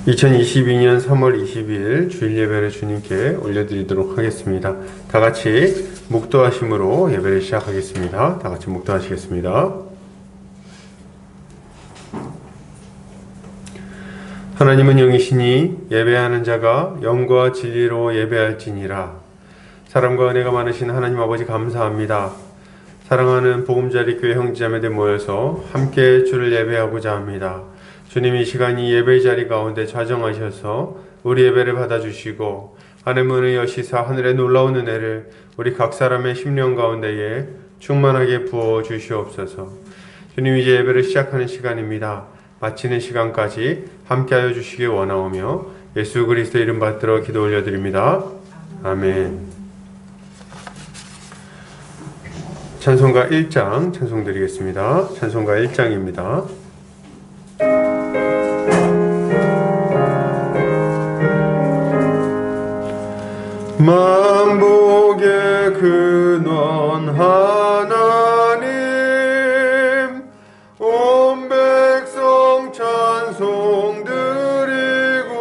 2022년 3월 22일 주일 예배를 주님께 올려드리도록 하겠습니다. 다 같이 묵도하심으로 예배를 시작하겠습니다. 다 같이 묵도하시겠습니다. 하나님은 영이시니 예배하는 자가 영과 진리로 예배할지니라. 사랑과 은혜가 많으신 하나님 아버지 감사합니다. 사랑하는 보금자리 교회 형제자매들 모여서 함께 주를 예배하고자 합니다. 주님 이 시간 이 예배 자리 가운데 좌정하셔서 우리 예배를 받아주시고 하늘 문을 여시사 하늘의 놀라운 은혜를 우리 각 사람의 심령 가운데에 충만하게 부어 주시옵소서. 주님 이제 예배를 시작하는 시간입니다. 마치는 시간까지 함께하여 주시기 원하오며 예수 그리스도 이름 받들어 기도 올려드립니다. 아멘. 찬송가 1장 찬송드리겠습니다. 찬송가 1장입니다. 만복의 근원 하나님 온 백성 찬송 드리고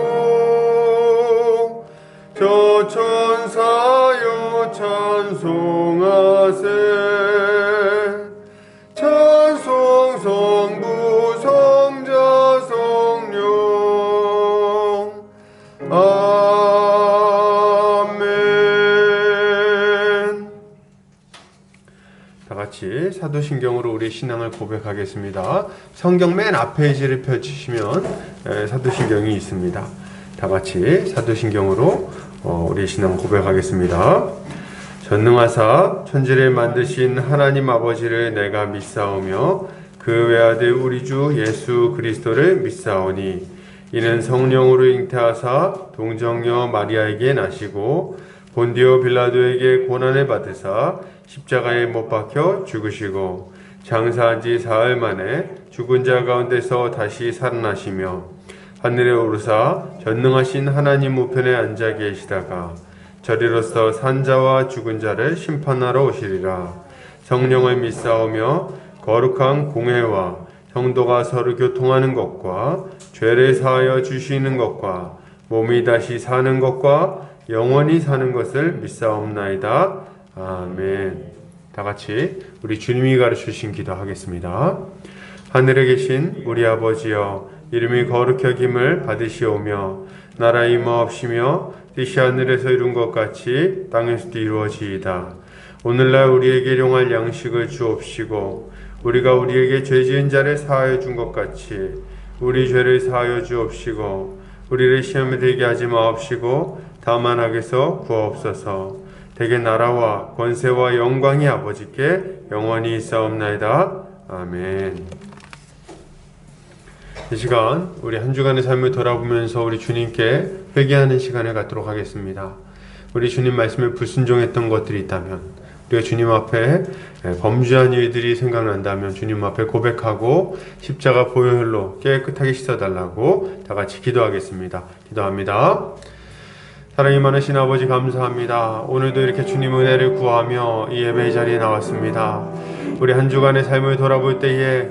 저 천사여 찬송하세 찬송 성부 성자 성령 같이 사도신경으로 우리 신앙을 고백하겠습니다. 성경 맨 앞 페이지를 펼치시면 사도신경이 있습니다. 다 같이 사도신경으로 우리 신앙 고백하겠습니다. 전능하사 천지를 만드신 하나님 아버지를 내가 믿사오며 그 외아들 우리 주 예수 그리스도를 믿사오니 이는 성령으로 잉태하사 동정녀 마리아에게 나시고 본디오 빌라도에게 고난을 받으사 십자가에 못 박혀 죽으시고 장사한 지 사흘 만에 죽은 자 가운데서 다시 살아나시며 하늘에 오르사 전능하신 하나님 우편에 앉아 계시다가 저리로서 산자와 죽은 자를 심판하러 오시리라. 성령을 믿사오며 거룩한 공회와 성도가 서로 교통하는 것과 죄를 사하여 주시는 것과 몸이 다시 사는 것과 영원히 사는 것을 믿사옵나이다. 아멘. 다 같이 우리 주님이 가르치신 기도하겠습니다. 하늘에 계신 우리 아버지여 이름이 거룩히 여김을 받으시오며 나라 임하옵시며 뜻이 하늘에서 이룬 것 같이 땅에서도 이루어지이다. 오늘날 우리에게 일용할 양식을 주옵시고 우리가 우리에게 죄 지은 자를 사하여 준 것 같이 우리 죄를 사하여 주옵시고 우리를 시험에 들게 하지 마옵시고 다만 악에서 구하옵소서. 대개 나라와 권세와 영광이 아버지께 영원히 있사옵나이다. 아멘. 이 시간 우리 한 주간의 삶을 돌아보면서 우리 주님께 회개하는 시간을 갖도록 하겠습니다. 우리 주님 말씀에 불순종했던 것들이 있다면 우리가 주님 앞에 범죄한 일들이 생각난다면 주님 앞에 고백하고 십자가 보혈로 깨끗하게 씻어달라고 다 같이 기도하겠습니다. 기도합니다. 사랑이 많으신 아버지 감사합니다. 오늘도 이렇게 주님 은혜를 구하며 이 예배의 자리에 나왔습니다. 우리 한 주간의 삶을 돌아볼 때에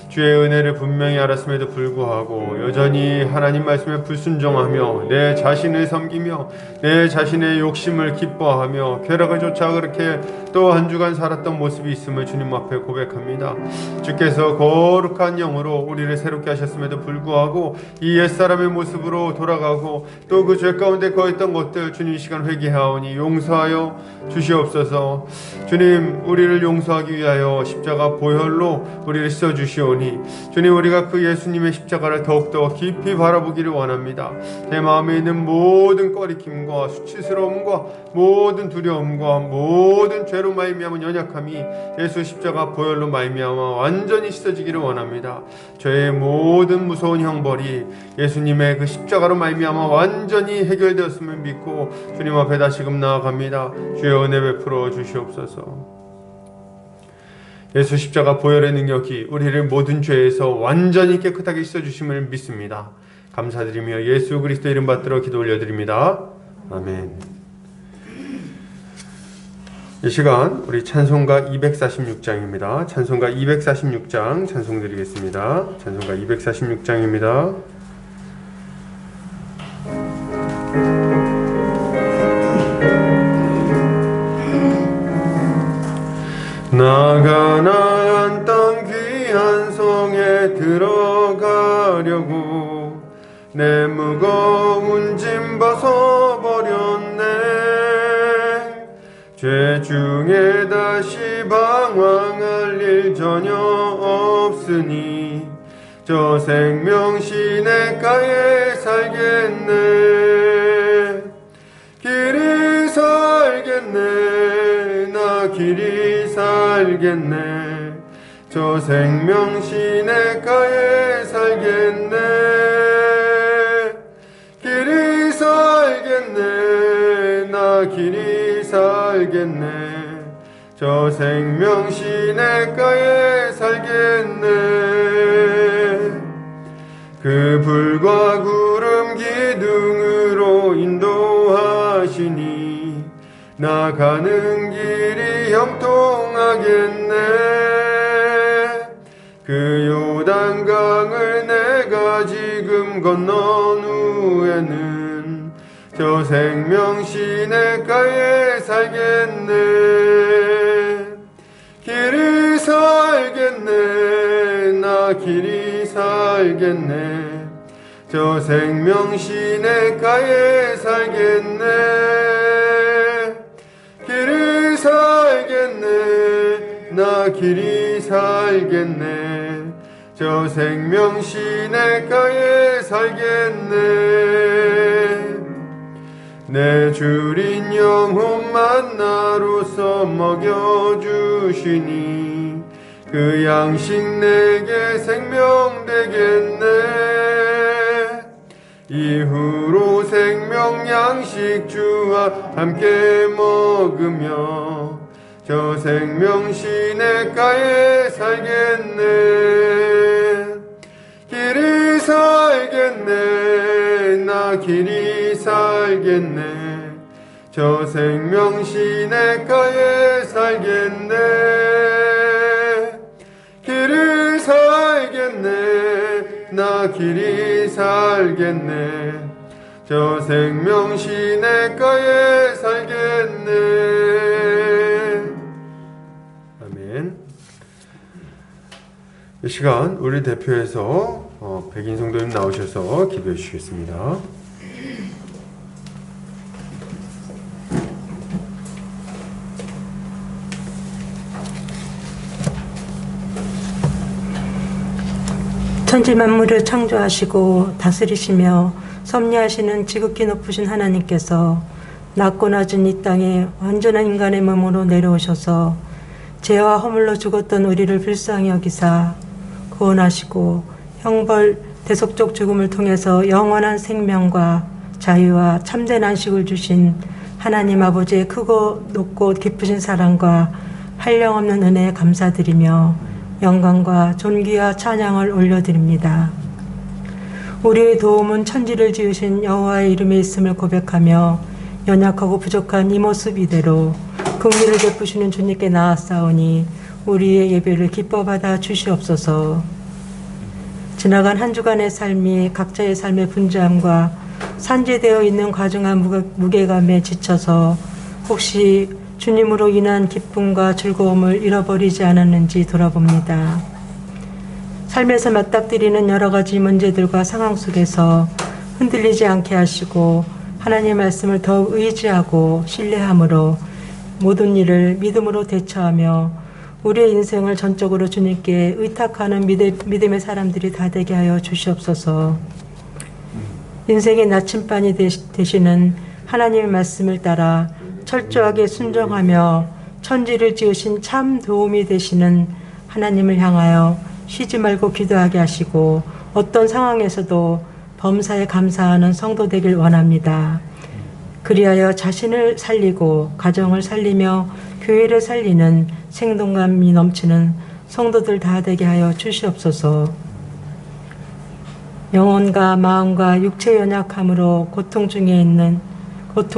주의 은혜를 분명히 알았음에도 불구하고 여전히 하나님 말씀에 불순종하며 내 자신을 섬기며 내 자신의 욕심을 기뻐하며 쾌락을 쫓아 그렇게 또 한 주간 살았던 모습이 있음을 주님 앞에 고백합니다. 주께서 거룩한 영으로 우리를 새롭게 하셨음에도 불구하고 이 옛사람의 모습으로 돌아가고 또 그 죄 가운데 거했던 것들 주님 이 시간 회개하오니 용서하여 주시옵소서. 주님 우리를 용서하기 위하여 십자가 보혈로 우리를 씻어주시오니 주님 우리가 그 예수님의 십자가를 더욱더 깊이 바라보기를 원합니다. 내 마음에 있는 모든 꺼리킴과 수치스러움과 모든 두려움과 모든 죄로 말미암은 연약함이 예수 십자가 보혈로 말미암아 완전히 씻어지기를 원합니다. 죄의 모든 무서운 형벌이 예수님의 그 십자가로 말미암아 완전히 해결되었음을 믿고 주님 앞에 다시금 나아갑니다. 주의 은혜 베풀어 주시옵소서. 예수 십자가 보혈의 능력이 우리를 모든 죄에서 완전히 깨끗하게 씻어주심을 믿습니다. 감사드리며 예수 그리스도 이름 받들어 기도 올려드립니다. 아멘. 이 시간 우리 찬송가 246장입니다. 찬송가 246장 찬송 드리겠습니다. 찬송가 246장입니다. 내 무거운 짐 벗어버렸네. 죄 중에 다시 방황할 일 전혀 없으니 저 생명 시냇가에 살겠네. 길이 살겠네. 나 길이 살겠네. 저 생명 시냇가에 살겠네. 길이 살겠네. 나 길이 살겠네. 저 생명 시냇가에 살겠네. 그 불과 구름 기둥으로 인도하시니 나 가는 길이 형통하겠네. 그 요단강을 내가 지금 건넌 후에는 저 생명 시냇가에 살겠네. 길이 살겠네. 나 길이 살겠네. 저 생명 시냇가에 살겠네. 길이 살겠네. 나 길이 살겠네. 저 생명 시냇가에 살겠네. 내 주린 영혼만 나로서 먹여주시니 그 양식 내게 생명 되겠네. 이후로 생명 양식 주와 함께 먹으며 저 생명 시냇가에 살겠네. 길이 살겠네. 나 길이 살겠네. 저 생명 시냇가에 살겠네. 길이 살겠네. 나 길이 살겠네. 저 생명 시냇가에 살겠네. 아멘. 이 시간 우리 대표에서 백인 성도님 나오셔서 기도해 주시겠습니다. 천지 만물을 창조하시고 다스리시며 섭리하시는 지극히 높으신 하나님께서 낮고 낮은 이 땅에 완전한 인간의 몸으로 내려오셔서 죄와 허물로 죽었던 우리를 불쌍히 여기사 구원하시고 형벌 대속적 죽음을 통해서 영원한 생명과 자유와 참된 안식을 주신 하나님 아버지의 크고 높고 깊으신 사랑과 한량없는 은혜에 감사드리며 영광과 존귀와 찬양을 올려드립니다. 우리의 도움은 천지를 지으신 여호와의 이름에 있음을 고백하며 연약하고 부족한 이 모습 이대로 긍휼을 베푸시는 주님께 나아싸우니 우리의 예배를 기뻐 받아 주시옵소서. 지나간 한 주간의 삶이 각자의 삶의 분주함과 산재되어 있는 과중한 무게감에 지쳐서 혹시 주님으로 인한 기쁨과 즐거움을 잃어버리지 않았는지 돌아봅니다. 삶에서 맞닥뜨리는 여러 가지 문제들과 상황 속에서 흔들리지 않게 하시고 하나님의 말씀을 더욱 의지하고 신뢰함으로 모든 일을 믿음으로 대처하며 우리의 인생을 전적으로 주님께 의탁하는 믿음의 사람들이 다 되게 하여 주시옵소서. 인생의 나침반이 되시는 하나님의 말씀을 따라 철저하게 순종하며 천지를 지으신 참 도움이 되시는 하나님을 향하여 쉬지 말고 기도하게 하시고 어떤 상황에서도 범사에 감사하는 성도 되길 원합니다. 그리하여 자신을 살리고 가정을 살리며 교회를 살리는 생동감이 넘치는 성도들 다 되게 하여 주시옵소서. 영혼과 마음과 육체 연약함으로 고통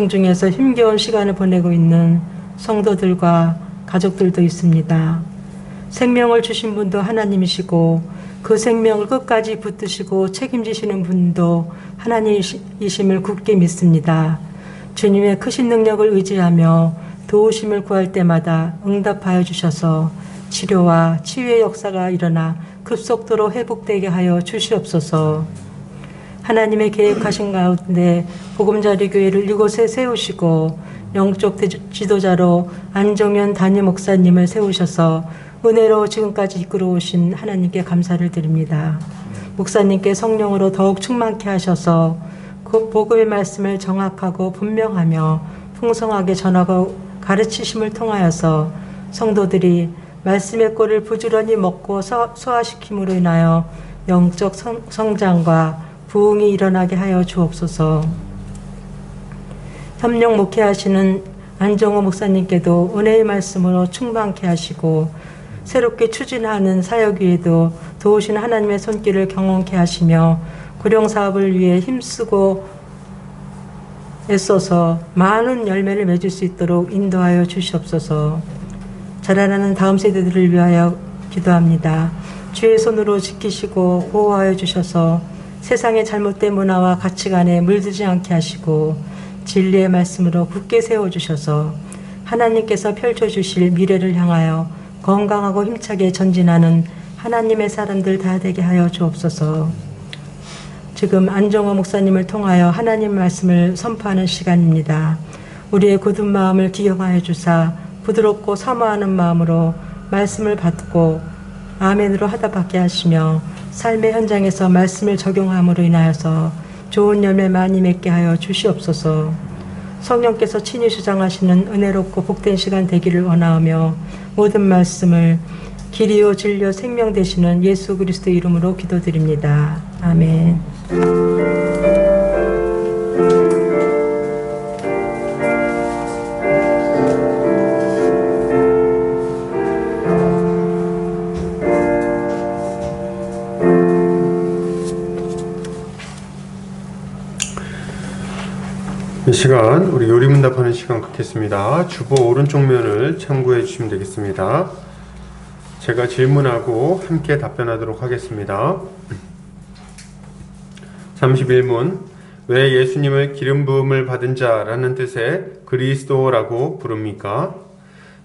중에서 힘겨운 시간을 보내고 있는 성도들과 가족들도 있습니다. 생명을 주신 분도 하나님이시고 그 생명을 끝까지 붙드시고 책임지시는 분도 하나님이심을 굳게 믿습니다. 주님의 크신 능력을 의지하며 도우심을 구할 때마다 응답하여 주셔서 치료와 치유의 역사가 일어나 급속도로 회복되게 하여 주시옵소서. 하나님의 계획하신 가운데 보금자리 교회를 이곳에 세우시고 영적 지도자로 안정현 담임 목사님을 세우셔서 은혜로 지금까지 이끌어오신 하나님께 감사를 드립니다. 목사님께 성령으로 더욱 충만케 하셔서 그 복음의 말씀을 정확하고 분명하며 풍성하게 전하고 가르치심을 통하여서 성도들이 말씀의 꼴을 부지런히 먹고 소화시킴으로 인하여 영적 성장과 부흥이 일어나게 하여 주옵소서. 협력 목회하시는 안정호 목사님께도 은혜의 말씀으로 충만케 하시고 새롭게 추진하는 사역 위에도 도우신 하나님의 손길을 경험케 하시며 구령사업을 위해 힘쓰고 애써서 많은 열매를 맺을 수 있도록 인도하여 주시옵소서. 자라나는 다음 세대들을 위하여 기도합니다. 주의 손으로 지키시고 보호하여 주셔서 세상의 잘못된 문화와 가치관에 물들지 않게 하시고 진리의 말씀으로 굳게 세워주셔서 하나님께서 펼쳐주실 미래를 향하여 건강하고 힘차게 전진하는 하나님의 사람들 다 되게 하여 주옵소서. 지금 안정호 목사님을 통하여 하나님 말씀을 선포하는 시간입니다. 우리의 굳은 마음을 기억하여 주사 부드럽고 사모하는 마음으로 말씀을 받고 아멘으로 하다받게 하시며 삶의 현장에서 말씀을 적용함으로 인하여서 좋은 열매 많이 맺게 하여 주시옵소서. 성령께서 친히 주장하시는 은혜롭고 복된 시간 되기를 원하오며 모든 말씀을 길이요 진리요 생명 되시는 예수 그리스도 이름으로 기도드립니다. 아멘. 이 시간 우리 요리문답하는 시간 갖겠습니다. 주보 오른쪽 면을 참고해 주시면 되겠습니다. 제가 질문하고 함께 답변하도록 하겠습니다. 31문 왜 예수님을 기름 부음을 받은 자라는 뜻의 그리스도라고 부릅니까?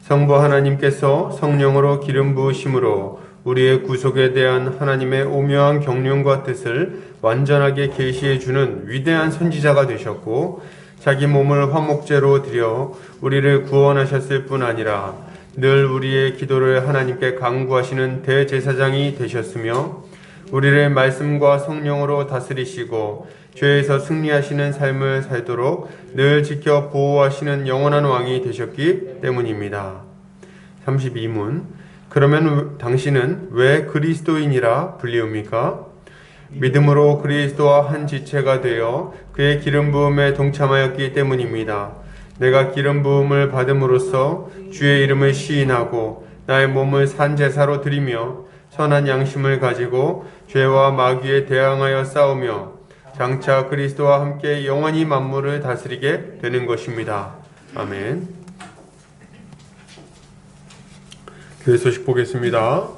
성부 하나님께서 성령으로 기름 부으심으로 우리의 구속에 대한 하나님의 오묘한 경륜과 뜻을 완전하게 계시해 주는 위대한 선지자가 되셨고 자기 몸을 화목제로 드려 우리를 구원하셨을 뿐 아니라 늘 우리의 기도를 하나님께 간구하시는 대제사장이 되셨으며 우리를 말씀과 성령으로 다스리시고 죄에서 승리하시는 삶을 살도록 늘 지켜 보호하시는 영원한 왕이 되셨기 때문입니다. 32문 그러면 당신은 왜 그리스도인이라 불리웁니까? 믿음으로 그리스도와 한 지체가 되어 그의 기름 부음에 동참하였기 때문입니다. 내가 기름 부음을 받음으로써 주의 이름을 시인하고 나의 몸을 산 제사로 드리며 선한 양심을 가지고 죄와 마귀에 대항하여 싸우며 장차 그리스도와 함께 영원히 만물을 다스리게 되는 것입니다. 아멘. 교회 소식 보겠습니다.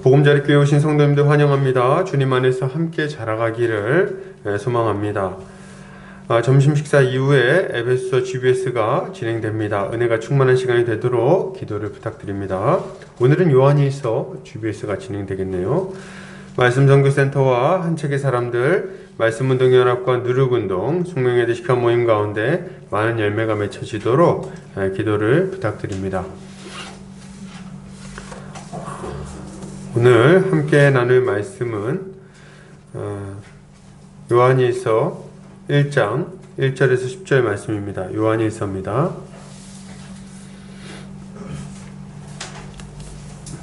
보금자리 교회 오신 성도님들 환영합니다. 주님 안에서 함께 자라가기를 소망합니다. 점심 식사 이후에 에베소서 GBS가 진행됩니다. 은혜가 충만한 시간이 되도록 기도를 부탁드립니다. 오늘은 요한일서 GBS가 진행되겠네요. 말씀선교센터와 한책의 사람들, 말씀운동연합과 누룩운동, 숙명의 대식한 모임 가운데 많은 열매가 맺혀지도록 기도를 부탁드립니다. 오늘 함께 나눌 말씀은 요한일서 1장 1절에서 10절 말씀입니다. 요한일서입니다.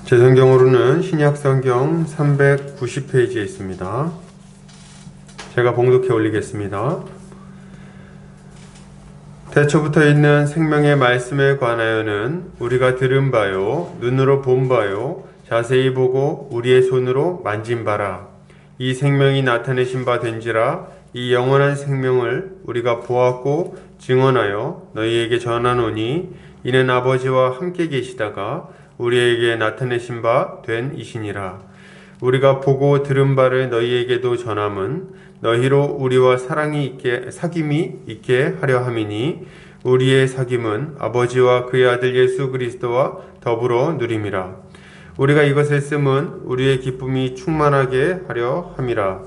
제 성경으로는 신약성경 390페이지에 있습니다. 제가 봉독해 올리겠습니다. 태초부터 있는 생명의 말씀에 관하여는 우리가 들은 바요 눈으로 본 바요 자세히 보고 우리의 손으로 만진 바라. 이 생명이 나타내신 바 된지라. 이 영원한 생명을 우리가 보았고 증언하여 너희에게 전하노니 이는 아버지와 함께 계시다가 우리에게 나타내신 바 된 이시니라. 우리가 보고 들은 바를 너희에게도 전함은 너희로 우리와 사귐이 있게 하려 함이니 우리의 사귐은 아버지와 그의 아들 예수 그리스도와 더불어 누림이라. 우리가 이것을 쓰면 우리의 기쁨이 충만하게 하려 함이라.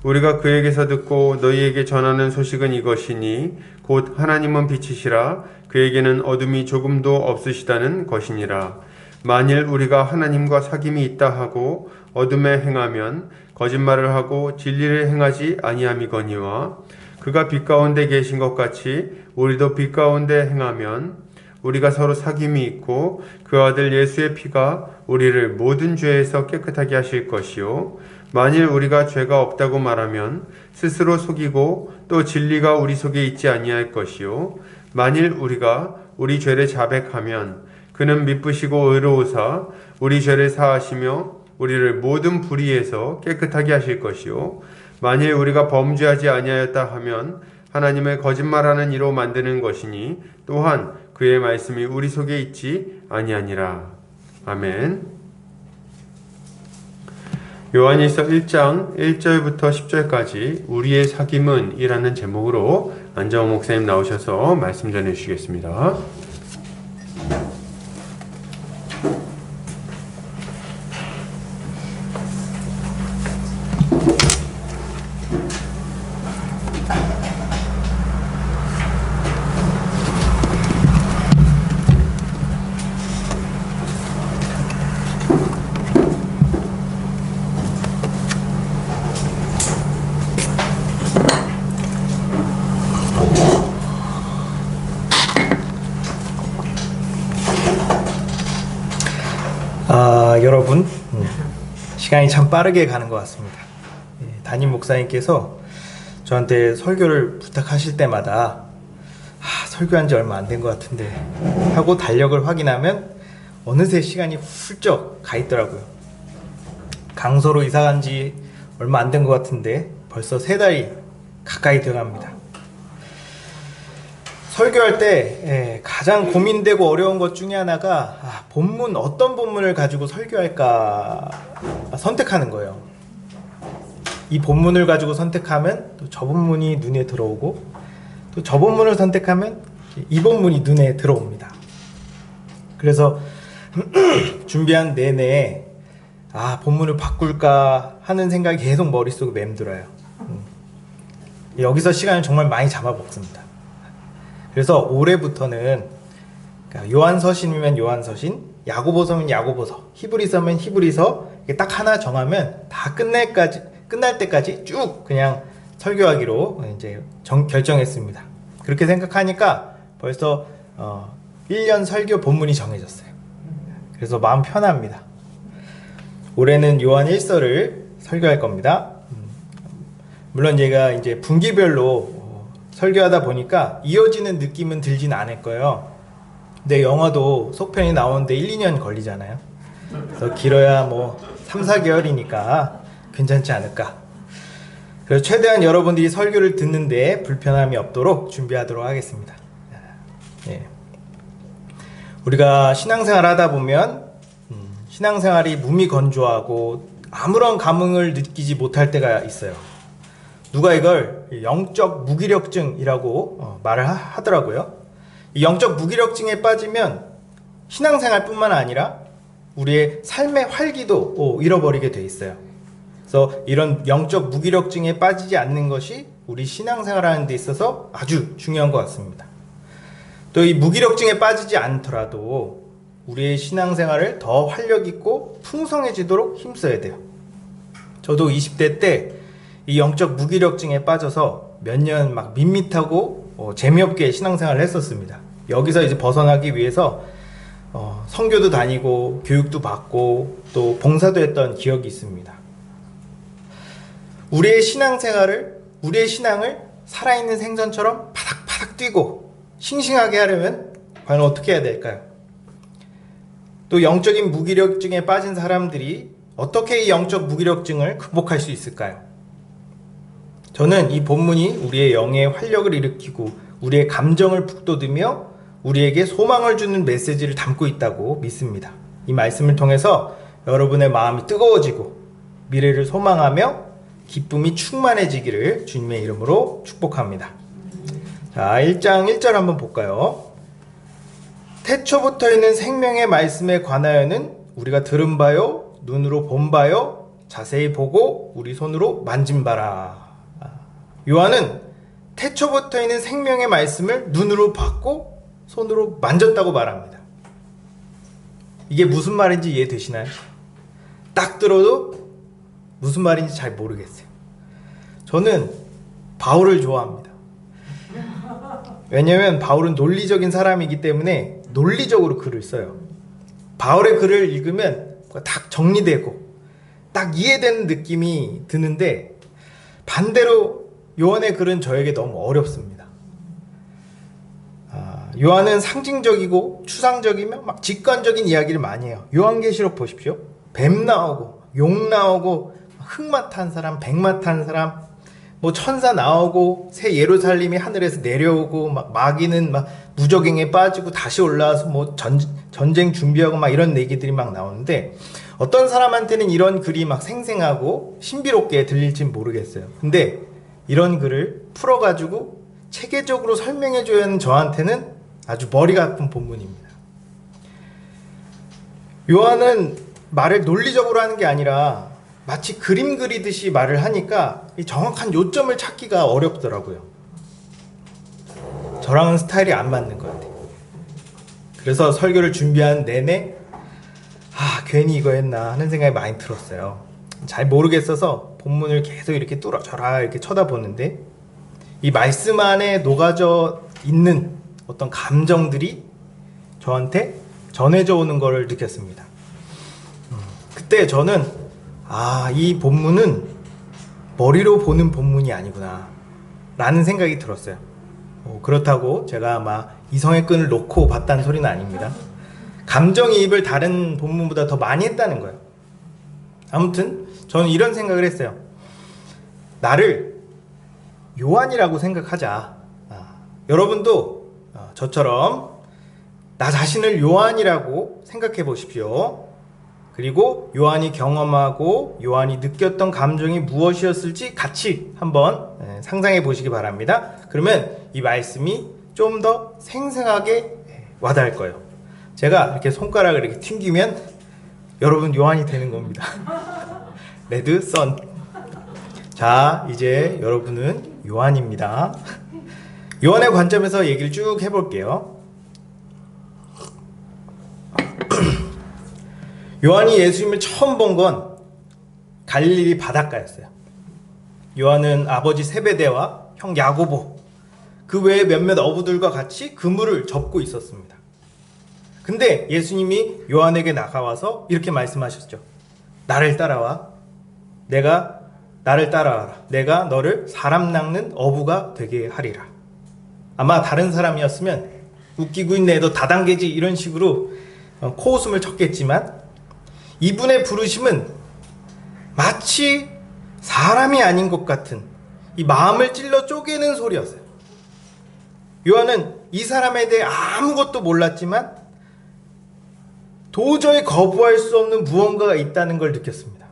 우리가 그에게서 듣고 너희에게 전하는 소식은 이것이니 곧 하나님은 빛이시라 그에게는 어둠이 조금도 없으시다는 것이니라. 만일 우리가 하나님과 사귐이 있다 하고 어둠에 행하면 거짓말을 하고 진리를 행하지 아니함이거니와 그가 빛 가운데 계신 것 같이 우리도 빛 가운데 행하면 우리가 서로 사귐이 있고 그 아들 예수의 피가 우리를 모든 죄에서 깨끗하게 하실 것이요 만일 우리가 죄가 없다고 말하면 스스로 속이고 또 진리가 우리 속에 있지 아니할 것이요 만일 우리가 우리 죄를 자백하면 그는 미쁘시고 의로우사 우리 죄를 사하시며 우리를 모든 불의에서 깨끗하게 하실 것이요 만일 우리가 범죄하지 아니하였다 하면 하나님을 거짓말하는 이로 만드는 것이니 또한 그의 말씀이 우리 속에 있지 아니하니라. 아멘. 요한일서 1장 1절부터 10절까지 우리의 사귐은 이라는 제목으로 안정호 목사님 나오셔서 말씀 전해 주시겠습니다. 여러분, 시간이 참 빠르게 가는 것 같습니다. 담임 목사님께서 저한테 설교를 부탁하실 때마다 설교한 지 얼마 안 된 것 같은데 하고 달력을 확인하면 어느새 시간이 훌쩍 가 있더라고요. 강서로 이사 간 지 얼마 안 된 것 같은데 벌써 3달이 가까이 되어갑니다. 설교할 때 가장 고민되고 어려운 것 중에 하나가 어떤 본문을 가지고 설교할까 선택하는 거예요. 이 본문을 가지고 선택하면 또 저 본문이 눈에 들어오고 또 저 본문을 선택하면 이 본문이 눈에 들어옵니다. 그래서 준비한 내내 본문을 바꿀까 하는 생각이 계속 머릿속에 맴돌아요. 여기서 시간을 정말 많이 잡아먹습니다. 그래서 올해부터는 요한서신이면 요한서신, 야고보서면 야고보서, 히브리서면 히브리서 딱 하나 정하면 다 끝날 때까지 쭉 그냥 설교하기로 이제 결정했습니다. 그렇게 생각하니까 벌써 1년 설교 본문이 정해졌어요. 그래서 마음 편합니다. 올해는 요한 1서를 설교할 겁니다. 물론 제가 이제 분기별로 설교하다 보니까 이어지는 느낌은 들진 않을 거예요. 근데 영화도 속편이 나오는데 1, 2년 걸리잖아요. 그래서 길어야 3, 4개월이니까 괜찮지 않을까. 그래서 최대한 여러분들이 설교를 듣는데 불편함이 없도록 준비하도록 하겠습니다. 우리가 신앙생활 하다 보면 신앙생활이 무미건조하고 아무런 감흥을 느끼지 못할 때가 있어요. 누가 이걸 영적 무기력증이라고 말을 하더라고요. 이 영적 무기력증에 빠지면 신앙생활뿐만 아니라 우리의 삶의 활기도 잃어버리게 돼 있어요. 그래서 이런 영적 무기력증에 빠지지 않는 것이 우리 신앙생활하는 데 있어서 아주 중요한 것 같습니다. 또 이 무기력증에 빠지지 않더라도 우리의 신앙생활을 더 활력있고 풍성해지도록 힘써야 돼요. 저도 20대 때 이 영적 무기력증에 빠져서 몇 년 막 밋밋하고 재미없게 신앙생활을 했었습니다. 여기서 이제 벗어나기 위해서 선교도 다니고 교육도 받고 또 봉사도 했던 기억이 있습니다. 우리의 신앙생활을, 우리의 신앙을 살아있는 생선처럼 파닥파닥 뛰고 싱싱하게 하려면 과연 어떻게 해야 될까요? 또 영적인 무기력증에 빠진 사람들이 어떻게 이 영적 무기력증을 극복할 수 있을까요? 저는 이 본문이 우리의 영의 활력을 일으키고 우리의 감정을 북돋으며 우리에게 소망을 주는 메시지를 담고 있다고 믿습니다. 이 말씀을 통해서 여러분의 마음이 뜨거워지고 미래를 소망하며 기쁨이 충만해지기를 주님의 이름으로 축복합니다. 자, 1장 1절 한번 볼까요? 태초부터 있는 생명의 말씀에 관하여는 우리가 들은 바요, 눈으로 본 바요, 자세히 보고 우리 손으로 만짐바라. 요한은 태초부터 있는 생명의 말씀을 눈으로 봤고 손으로 만졌다고 말합니다. 이게 무슨 말인지 이해되시나요? 딱 들어도 무슨 말인지 잘 모르겠어요. 저는 바울을 좋아합니다. 왜냐면 바울은 논리적인 사람이기 때문에 논리적으로 글을 써요. 바울의 글을 읽으면 딱 정리되고 딱 이해되는 느낌이 드는데, 반대로 요한의 글은 저에게 너무 어렵습니다. 요한은 상징적이고 추상적이며 막 직관적인 이야기를 많이 해요. 요한계시록 보십시오. 뱀 나오고 용 나오고 흑마 탄 사람, 백마 탄 사람, 뭐 천사 나오고 새 예루살렘이 하늘에서 내려오고 막 마귀는 막 무저갱에 빠지고 다시 올라와서 뭐 전쟁 준비하고 막 이런 얘기들이 막 나오는데, 어떤 사람한테는 이런 글이 막 생생하고 신비롭게 들릴진 모르겠어요. 근데 이런 글을 풀어가지고 체계적으로 설명해줘야 하는 저한테는 아주 머리가 아픈 본문입니다. 요한은 말을 논리적으로 하는 게 아니라 마치 그림 그리듯이 말을 하니까 이 정확한 요점을 찾기가 어렵더라고요. 저랑은 스타일이 안 맞는 것 같아요. 그래서 설교를 준비한 내내 괜히 이거 했나 하는 생각이 많이 들었어요. 잘 모르겠어서 본문을 계속 이렇게 뚫어져라 이렇게 쳐다보는데, 이 말씀 안에 녹아져 있는 어떤 감정들이 저한테 전해져 오는 것을 느꼈습니다. 그때 저는 이 본문은 머리로 보는 본문이 아니구나 라는 생각이 들었어요. 그렇다고 제가 막 이성의 끈을 놓고 봤다는 소리는 아닙니다. 감정이입을 다른 본문보다 더 많이 했다는 거예요. 아무튼 저는 이런 생각을 했어요. 나를 요한이라고 생각하자. 여러분도 저처럼 나 자신을 요한이라고 생각해 보십시오. 그리고 요한이 경험하고 요한이 느꼈던 감정이 무엇이었을지 같이 한번 상상해 보시기 바랍니다. 그러면 이 말씀이 좀 더 생생하게 와닿을 거예요. 제가 이렇게 손가락을 이렇게 튕기면 여러분 요한이 되는 겁니다. 레드 선. 자, 이제 여러분은 요한입니다. 요한의 관점에서 얘기를 쭉 해볼게요. 요한이 예수님을 처음 본 건 갈릴리 바닷가였어요. 요한은 아버지 세베대와 형 야고보, 그 외에 몇몇 어부들과 같이 그물을 접고 있었습니다. 근데 예수님이 요한에게 나가와서 이렇게 말씀하셨죠. 나를 따라와. 나를 따라와라. 내가 너를 사람 낚는 어부가 되게 하리라. 아마 다른 사람이었으면 웃기고 있네, 너 다단계지, 이런 식으로 코웃음을 쳤겠지만, 이분의 부르심은 마치 사람이 아닌 것 같은 이 마음을 찔러 쪼개는 소리였어요. 요한은 이 사람에 대해 아무것도 몰랐지만 도저히 거부할 수 없는 무언가가 있다는 걸 느꼈습니다.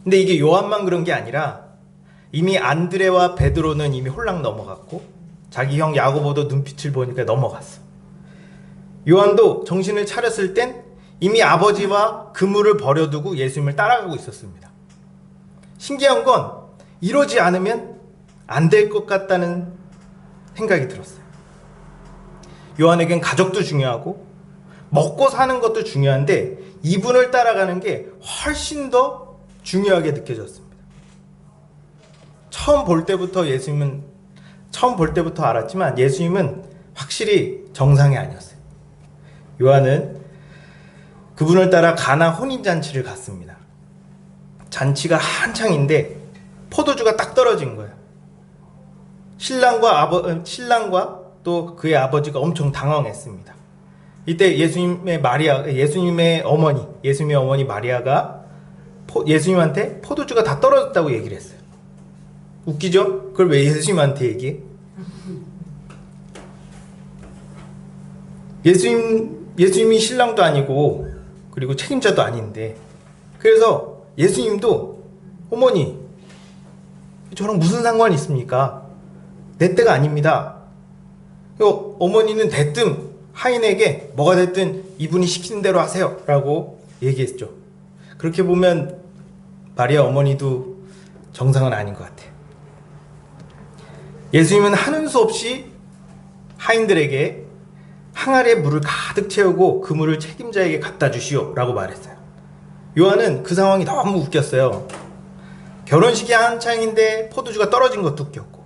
근데 이게 요한만 그런 게 아니라 이미 안드레와 베드로는 이미 홀랑 넘어갔고 자기 형 야고보도 눈빛을 보니까 넘어갔어. 요한도 정신을 차렸을 땐 이미 아버지와 그물을 버려두고 예수님을 따라가고 있었습니다. 신기한 건 이러지 않으면 안 될 것 같다는 생각이 들었어요. 요한에겐 가족도 중요하고 먹고 사는 것도 중요한데 이분을 따라가는 게 훨씬 더 중요하게 느껴졌습니다. 처음 볼 때부터 알았지만 예수님은 확실히 정상이 아니었어요. 요한은 그분을 따라 가나 혼인잔치를 갔습니다. 잔치가 한창인데 포도주가 딱 떨어진 거예요. 신랑과 또 그의 아버지가 엄청 당황했습니다. 이때 예수님의 어머니 마리아가 예수님한테 포도주가 다 떨어졌다고 얘기를 했어요. 웃기죠? 그걸 왜 예수님한테 얘기해? 예수님이 신랑도 아니고 그리고 책임자도 아닌데, 그래서 예수님도 어머니 저랑 무슨 상관이 있습니까? 내 때가 아닙니다. 어머니는 대뜸 하인에게 뭐가 됐든 이분이 시키는 대로 하세요 라고 얘기했죠. 그렇게 보면 마리아 어머니도 정상은 아닌 것 같아요. 예수님은 하는 수 없이 하인들에게 항아리에 물을 가득 채우고 그 물을 책임자에게 갖다 주시오 라고 말했어요. 요한은 그 상황이 너무 웃겼어요. 결혼식이 한창인데 포도주가 떨어진 것도 웃겼고,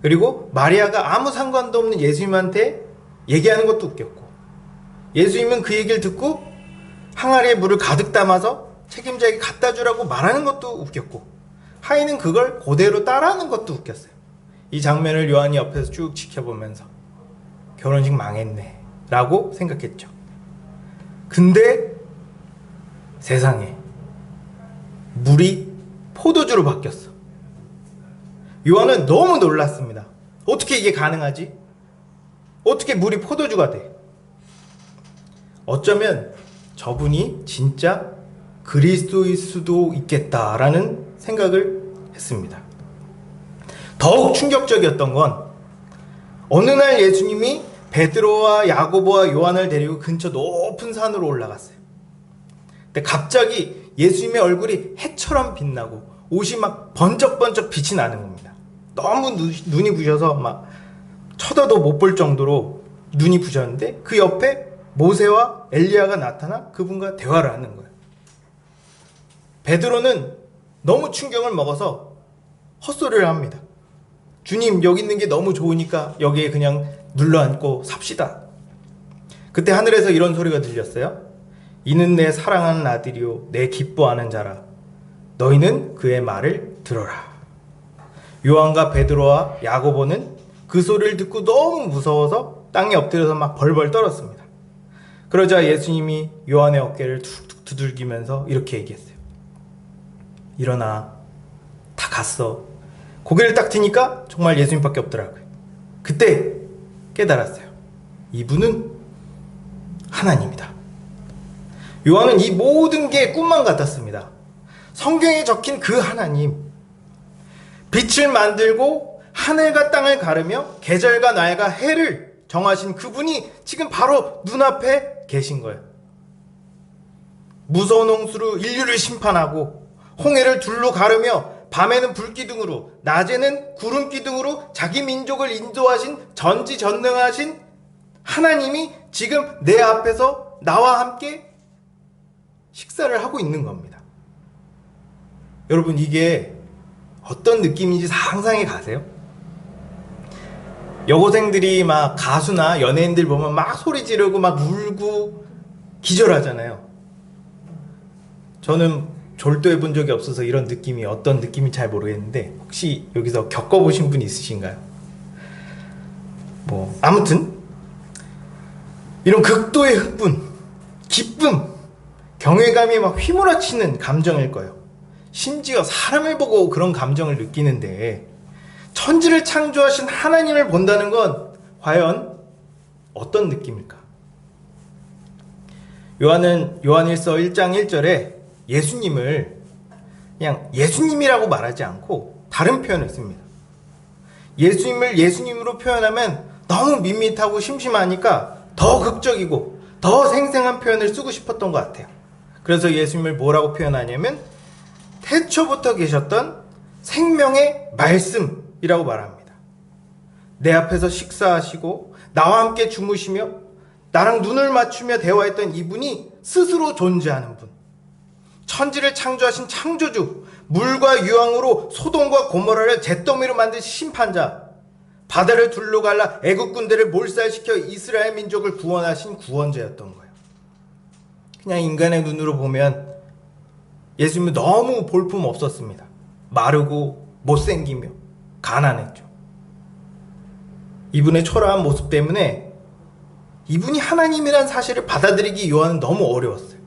그리고 마리아가 아무 상관도 없는 예수님한테 얘기하는 것도 웃겼고, 예수님은 그 얘기를 듣고 항아리에 물을 가득 담아서 책임자에게 갖다 주라고 말하는 것도 웃겼고, 하인은 그걸 그대로 따라하는 것도 웃겼어요. 이 장면을 요한이 옆에서 쭉 지켜보면서 결혼식 망했네 라고 생각했죠. 근데 세상에 물이 포도주로 바뀌었어. 요한은 너무 놀랐습니다. 어떻게 이게 가능하지? 어떻게 물이 포도주가 돼? 어쩌면 저분이 진짜 그리스도일 수도 있겠다라는 생각을 했습니다. 더욱 충격적이었던 건 어느 날 예수님이 베드로와 야고보와 요한을 데리고 근처 높은 산으로 올라갔어요. 근데 갑자기 예수님의 얼굴이 해처럼 빛나고 옷이 막 번쩍번쩍 빛이 나는 겁니다. 너무 눈이 부셔서 막 쳐다도 못 볼 정도로 눈이 부셨는데, 그 옆에 모세와 엘리야가 나타나 그분과 대화를 하는 거예요. 베드로는 너무 충격을 먹어서 헛소리를 합니다. 주님, 여기 있는 게 너무 좋으니까 여기에 그냥 눌러앉고 삽시다. 그때 하늘에서 이런 소리가 들렸어요. 이는 내 사랑하는 아들이요 내 기뻐하는 자라. 너희는 그의 말을 들어라. 요한과 베드로와 야고보는 그 소리를 듣고 너무 무서워서 땅에 엎드려서 막 벌벌 떨었습니다. 그러자 예수님이 요한의 어깨를 툭툭 두들기면서 이렇게 얘기했어요. 일어나, 다 갔어. 고개를 딱 드니까 정말 예수님밖에 없더라고요. 그때 깨달았어요. 이분은 하나님이다. 요한은 이 모든 게 꿈만 같았습니다. 성경에 적힌 그 하나님, 빛을 만들고 하늘과 땅을 가르며 계절과 날과 해를 정하신 그분이 지금 바로 눈앞에 계신 거예요. 무서운 홍수로 인류를 심판하고 홍해를 둘로 가르며 밤에는 불기둥으로 낮에는 구름기둥으로 자기 민족을 인도하신 전지전능하신 하나님이 지금 내 앞에서 나와 함께 식사를 하고 있는 겁니다. 여러분, 이게 어떤 느낌인지 상상해 가세요? 여고생들이 막 가수나 연예인들 보면 막 소리 지르고 막 울고 기절하잖아요. 저는 졸도해 본 적이 없어서 이런 느낌이 어떤 느낌인지 잘 모르겠는데, 혹시 여기서 겪어보신 분 있으신가요? 아무튼 이런 극도의 흥분, 기쁨, 경외감이 막 휘몰아치는 감정일 거예요. 심지어 사람을 보고 그런 감정을 느끼는데, 천지를 창조하신 하나님을 본다는 건 과연 어떤 느낌일까? 요한은 요한일서 1장 1절에 예수님을 그냥 예수님이라고 말하지 않고 다른 표현을 씁니다. 예수님을 예수님으로 표현하면 너무 밋밋하고 심심하니까 더 극적이고 더 생생한 표현을 쓰고 싶었던 것 같아요. 그래서 예수님을 뭐라고 표현하냐면 태초부터 계셨던 생명의 말씀이라고 말합니다. 내 앞에서 식사하시고 나와 함께 주무시며 나랑 눈을 맞추며 대화했던 이분이 스스로 존재하는 분, 천지를 창조하신 창조주, 물과 유황으로 소돔과 고모라를 잿더미로 만든 심판자, 바다를 둘로 갈라 애국 군대를 몰살시켜 이스라엘 민족을 구원하신 구원자였던 거예요. 그냥 인간의 눈으로 보면 예수님은 너무 볼품 없었습니다. 마르고 못생기며 가난했죠. 이분의 초라한 모습 때문에 이분이 하나님이란 사실을 받아들이기 요한은 너무 어려웠어요.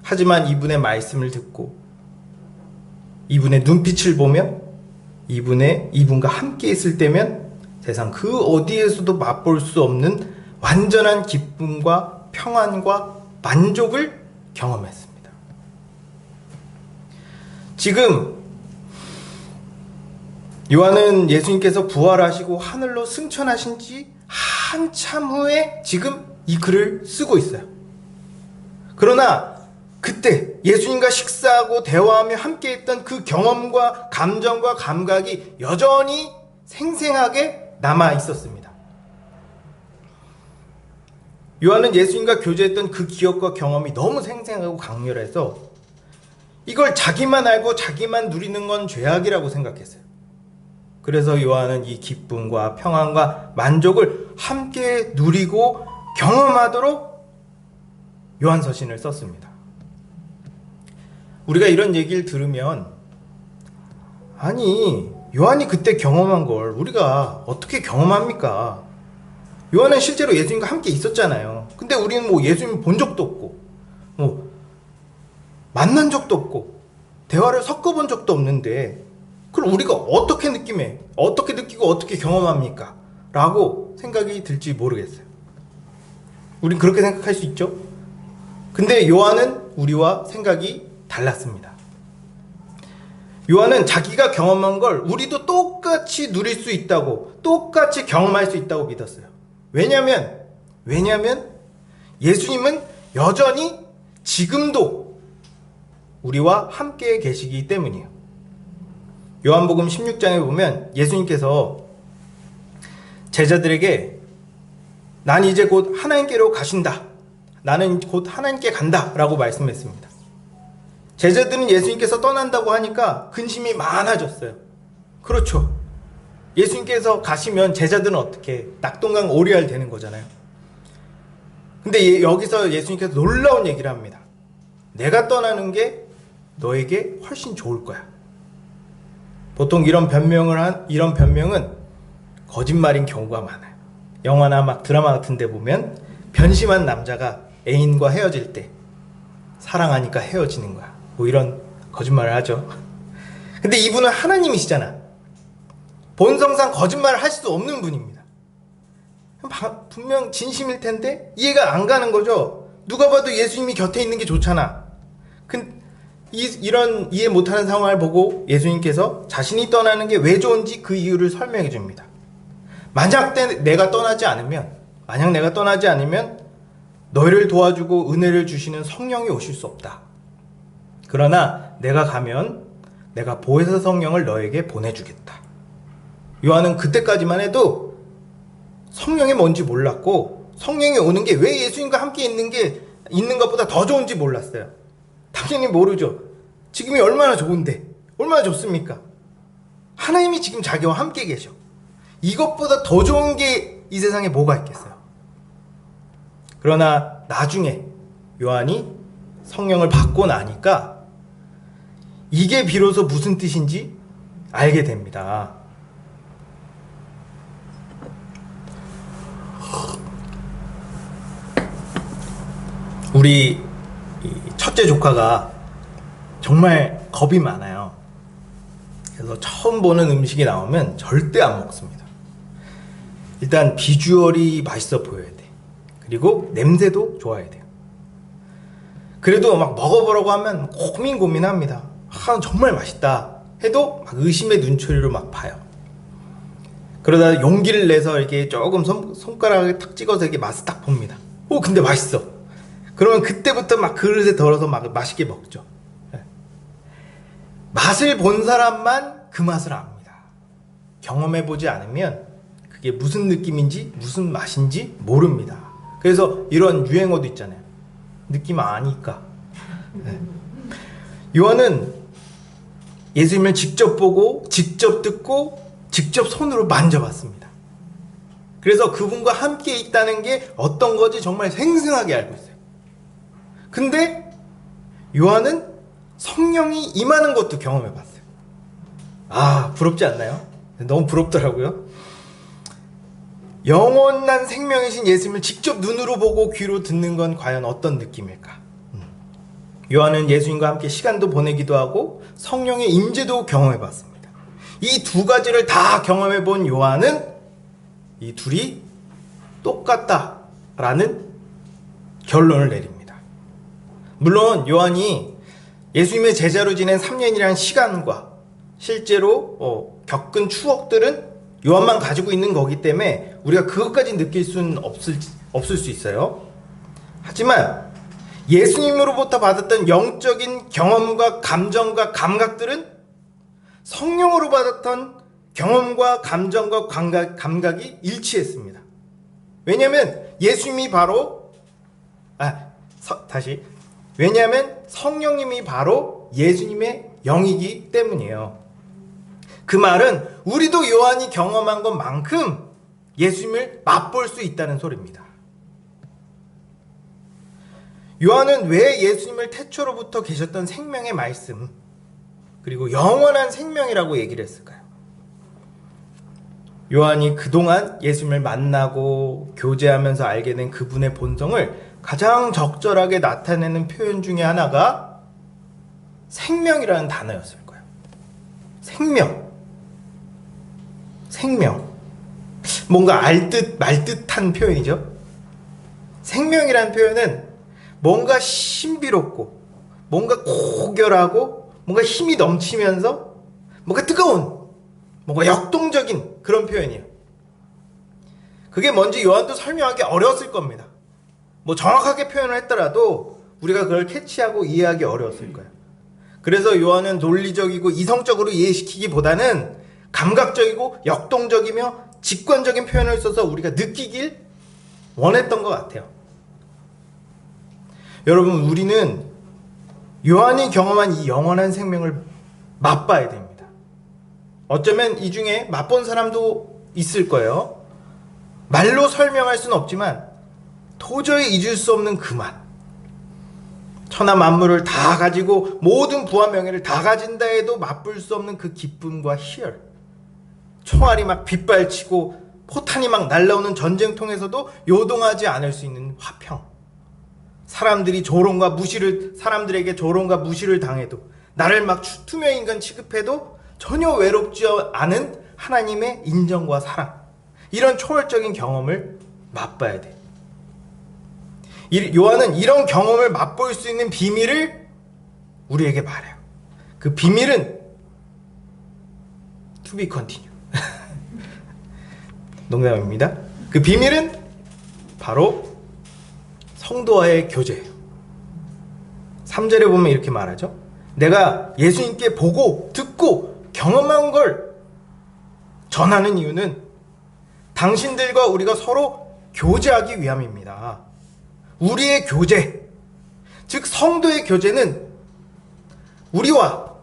하지만 이분의 말씀을 듣고 이분의 눈빛을 보며 이분과 함께 있을 때면 세상 그 어디에서도 맛볼 수 없는 완전한 기쁨과 평안과 만족을 경험했습니다. 지금 요한은 예수님께서 부활하시고 하늘로 승천하신 지 한참 후에 지금 이 글을 쓰고 있어요. 그러나 그때 예수님과 식사하고 대화하며 함께했던 그 경험과 감정과 감각이 여전히 생생하게 남아 있었습니다. 요한은 예수님과 교제했던 그 기억과 경험이 너무 생생하고 강렬해서 이걸 자기만 알고 자기만 누리는 건 죄악이라고 생각했어요. 그래서 요한은 이 기쁨과 평안과 만족을 함께 누리고 경험하도록 요한서신을 썼습니다. 우리가 이런 얘기를 들으면 아니 요한이 그때 경험한 걸 우리가 어떻게 경험합니까? 요한은 실제로 예수님과 함께 있었잖아요. 근데 우리는 뭐 예수님 본 적도 없고 뭐 만난 적도 없고 대화를 섞어본 적도 없는데 그럼 우리가 어떻게 느끼고 어떻게 경험합니까? 라고 생각이 들지 모르겠어요. 우린 그렇게 생각할 수 있죠? 근데 요한은 우리와 생각이 달랐습니다. 요한은 자기가 경험한 걸 우리도 똑같이 누릴 수 있다고, 똑같이 경험할 수 있다고 믿었어요. 왜냐면 예수님은 여전히 지금도 우리와 함께 계시기 때문이에요. 요한복음 16장에 보면 예수님께서 제자들에게 난 이제 곧 하나님께로 가신다. 나는 곧 하나님께 간다. 라고 말씀했습니다. 제자들은 예수님께서 떠난다고 하니까 근심이 많아졌어요. 그렇죠. 예수님께서 가시면 제자들은 어떻게 낙동강 오리알 되는 거잖아요. 근데 여기서 예수님께서 놀라운 얘기를 합니다. 내가 떠나는 게 너에게 훨씬 좋을 거야. 보통 이런 변명은 거짓말인 경우가 많아요. 영화나 막 드라마 같은 데 보면 변심한 남자가 애인과 헤어질 때 사랑하니까 헤어지는 거야. 뭐 이런 거짓말을 하죠. 근데 이분은 하나님이시잖아. 본성상 거짓말을 할 수 없는 분입니다. 분명 진심일 텐데 이해가 안 가는 거죠. 누가 봐도 예수님이 곁에 있는 게 좋잖아. 이런 이해 못하는 상황을 보고 예수님께서 자신이 떠나는 게 왜 좋은지 그 이유를 설명해 줍니다. 만약 내가 떠나지 않으면 너희를 도와주고 은혜를 주시는 성령이 오실 수 없다. 그러나 내가 가면 내가 보혜사 성령을 너에게 보내주겠다. 요한은 그때까지만 해도 성령이 뭔지 몰랐고 성령이 오는 게 왜 예수님과 함께 있는 것보다 더 좋은지 몰랐어요. 당연히 모르죠. 지금이 얼마나 좋은데, 얼마나 좋습니까? 하나님이 지금 자기와 함께 계셔. 이것보다 더 좋은 게 이 세상에 뭐가 있겠어요? 그러나 나중에 요한이 성령을 받고 나니까 이게 비로소 무슨 뜻인지 알게 됩니다. 우리 첫째 조카가 정말 겁이 많아요. 그래서 처음 보는 음식이 나오면 절대 안 먹습니다. 일단 비주얼이 맛있어 보여야 돼. 그리고 냄새도 좋아야 돼요. 그래도 막 먹어보라고 하면 고민합니다. 정말 맛있다 해도 막 의심의 눈초리로 막 봐요. 그러다 용기를 내서 이렇게 조금 손가락을 탁 찍어서 이렇게 맛을 딱 봅니다. 근데 맛있어. 그러면 그때부터 막 그릇에 덜어서 막 맛있게 먹죠. 맛을 본 사람만 그 맛을 압니다. 경험해보지 않으면 그게 무슨 느낌인지 무슨 맛인지 모릅니다. 그래서 이런 유행어도 있잖아요. 느낌 아니까. 요한은 예수님을 직접 보고 직접 듣고 직접 손으로 만져봤습니다. 그래서 그분과 함께 있다는 게 어떤 건지 정말 생생하게 알고 있어요. 근데 요한은 성령이 임하는 것도 경험해봤어요. 부럽지 않나요? 너무 부럽더라고요. 영원한 생명이신 예수님을 직접 눈으로 보고 귀로 듣는 건 과연 어떤 느낌일까? 요한은 예수님과 함께 시간도 보내기도 하고 성령의 임재도 경험해봤습니다. 이 두 가지를 다 경험해본 요한은 이 둘이 똑같다라는 결론을 내립니다. 물론 요한이 예수님의 제자로 지낸 3년이라는 시간과 실제로 겪은 추억들은 요한만 가지고 있는 거기 때문에 우리가 그것까지 느낄 수는 없을 수 있어요. 하지만 예수님으로부터 받았던 영적인 경험과 감정과 감각들은 성령으로 받았던 경험과 감정과 감각이 일치했습니다. 왜냐하면 예수님이 바로 왜냐하면 성령님이 바로 예수님의 영이기 때문이에요. 그 말은 우리도 요한이 경험한 것만큼 예수님을 맛볼 수 있다는 소리입니다. 요한은 왜 예수님을 태초로부터 계셨던 생명의 말씀, 그리고 영원한 생명이라고 얘기를 했을까요? 요한이 그동안 예수님을 만나고 교제하면서 알게 된 그분의 본성을 가장 적절하게 나타내는 표현 중에 하나가 생명이라는 단어였을 거예요. 생명. 뭔가 알듯 말듯한 표현이죠. 생명이라는 표현은 뭔가 신비롭고, 뭔가 고결하고, 뭔가 힘이 넘치면서, 뭔가 뜨거운, 뭔가 역동적인 그런 표현이에요. 그게 뭔지 요한도 설명하기 어려웠을 겁니다. 뭐 정확하게 표현을 했더라도 우리가 그걸 캐치하고 이해하기 어려웠을 거예요. 그래서 요한은 논리적이고 이성적으로 이해시키기보다는 감각적이고 역동적이며 직관적인 표현을 써서 우리가 느끼길 원했던 것 같아요. 여러분, 우리는 요한이 경험한 이 영원한 생명을 맛봐야 됩니다. 어쩌면 이 중에 맛본 사람도 있을 거예요. 말로 설명할 수는 없지만 도저히 잊을 수 없는 그 맛. 천하 만물을 다 가지고 모든 부와 명예를 다 가진다 해도 맛볼 수 없는 그 기쁨과 희열. 총알이 막 빗발치고 포탄이 막 날라오는 전쟁통에서도 요동하지 않을 수 있는 화평. 사람들에게 조롱과 무시를 당해도, 나를 막 투명인간 취급해도 전혀 외롭지 않은 하나님의 인정과 사랑. 이런 초월적인 경험을 맛봐야 돼. 요한은 이런 경험을 맛볼 수 있는 비밀을 우리에게 말해요. 그 비밀은 to be continue. 농담입니다. 그 비밀은 바로 성도와의 교제예요. 3절에 보면 이렇게 말하죠. 내가 예수님께 보고 듣고 경험한 걸 전하는 이유는 당신들과 우리가 서로 교제하기 위함입니다. 우리의 교제, 즉 성도의 교제는 우리와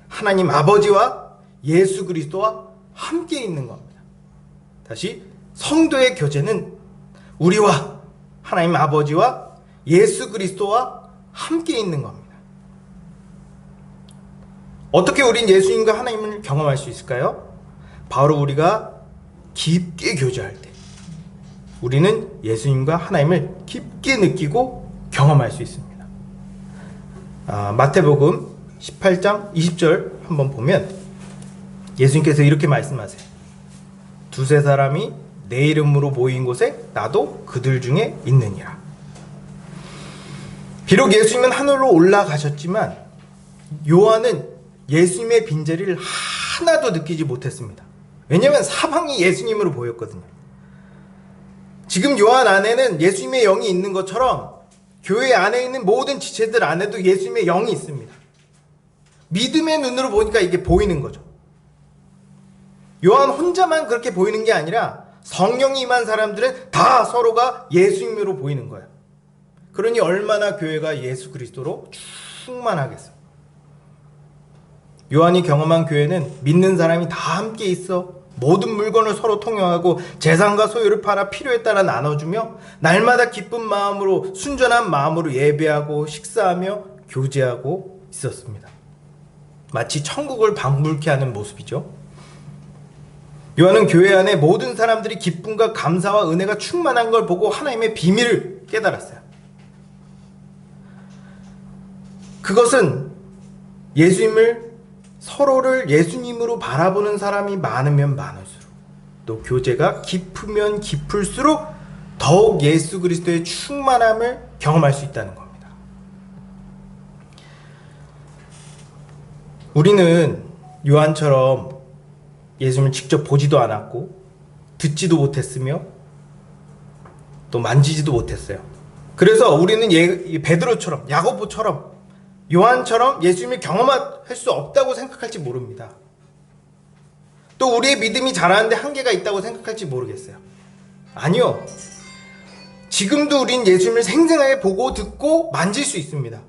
하나님 아버지와 예수 그리스도와 함께 있는 겁니다. 다시, 성도의 교제는 우리와 하나님 아버지와 예수 그리스도와 함께 있는 겁니다. 어떻게 우린 예수님과 하나님을 경험할 수 있을까요? 바로 우리가 깊게 교제할 때 우리는 예수님과 하나님을 깊게 느끼고 경험할 수 있습니다. 마태복음 18장 20절 한번 보면 예수님께서 이렇게 말씀하세요. 두세 사람이 내 이름으로 모인 곳에 나도 그들 중에 있느니라. 비록 예수님은 하늘로 올라가셨지만 요한은 예수님의 빈자리를 하나도 느끼지 못했습니다. 왜냐하면 사방이 예수님으로 보였거든요. 지금 요한 안에는 예수님의 영이 있는 것처럼 교회 안에 있는 모든 지체들 안에도 예수님의 영이 있습니다. 믿음의 눈으로 보니까 이게 보이는 거죠. 요한 혼자만 그렇게 보이는 게 아니라 성령이 임한 사람들은 다 서로가 예수님으로 보이는 거예요. 그러니 얼마나 교회가 예수 그리스도로 충만하겠어요. 요한이 경험한 교회는 믿는 사람이 다 함께 있어 모든 물건을 서로 통용하고 재산과 소유를 팔아 필요에 따라 나눠주며 날마다 기쁜 마음으로 순전한 마음으로 예배하고 식사하며 교제하고 있었습니다. 마치 천국을 방불케 하는 모습이죠. 요한은 교회 안에 모든 사람들이 기쁨과 감사와 은혜가 충만한 걸 보고 하나님의 비밀을 깨달았어요. 그것은 서로를 예수님으로 바라보는 사람이 많으면 많을수록, 또 교제가 깊으면 깊을수록 더욱 예수 그리스도의 충만함을 경험할 수 있다는 겁니다. 우리는 요한처럼 예수님을 직접 보지도 않았고 듣지도 못했으며 또 만지지도 못했어요. 그래서 우리는 베드로처럼, 야고보처럼, 요한처럼 예수님을 경험할 수 없다고 생각할지 모릅니다. 또 우리의 믿음이 자라는데 한계가 있다고 생각할지 모르겠어요. 아니요. 지금도 우린 예수님을 생생하게 보고 듣고 만질 수 있습니다.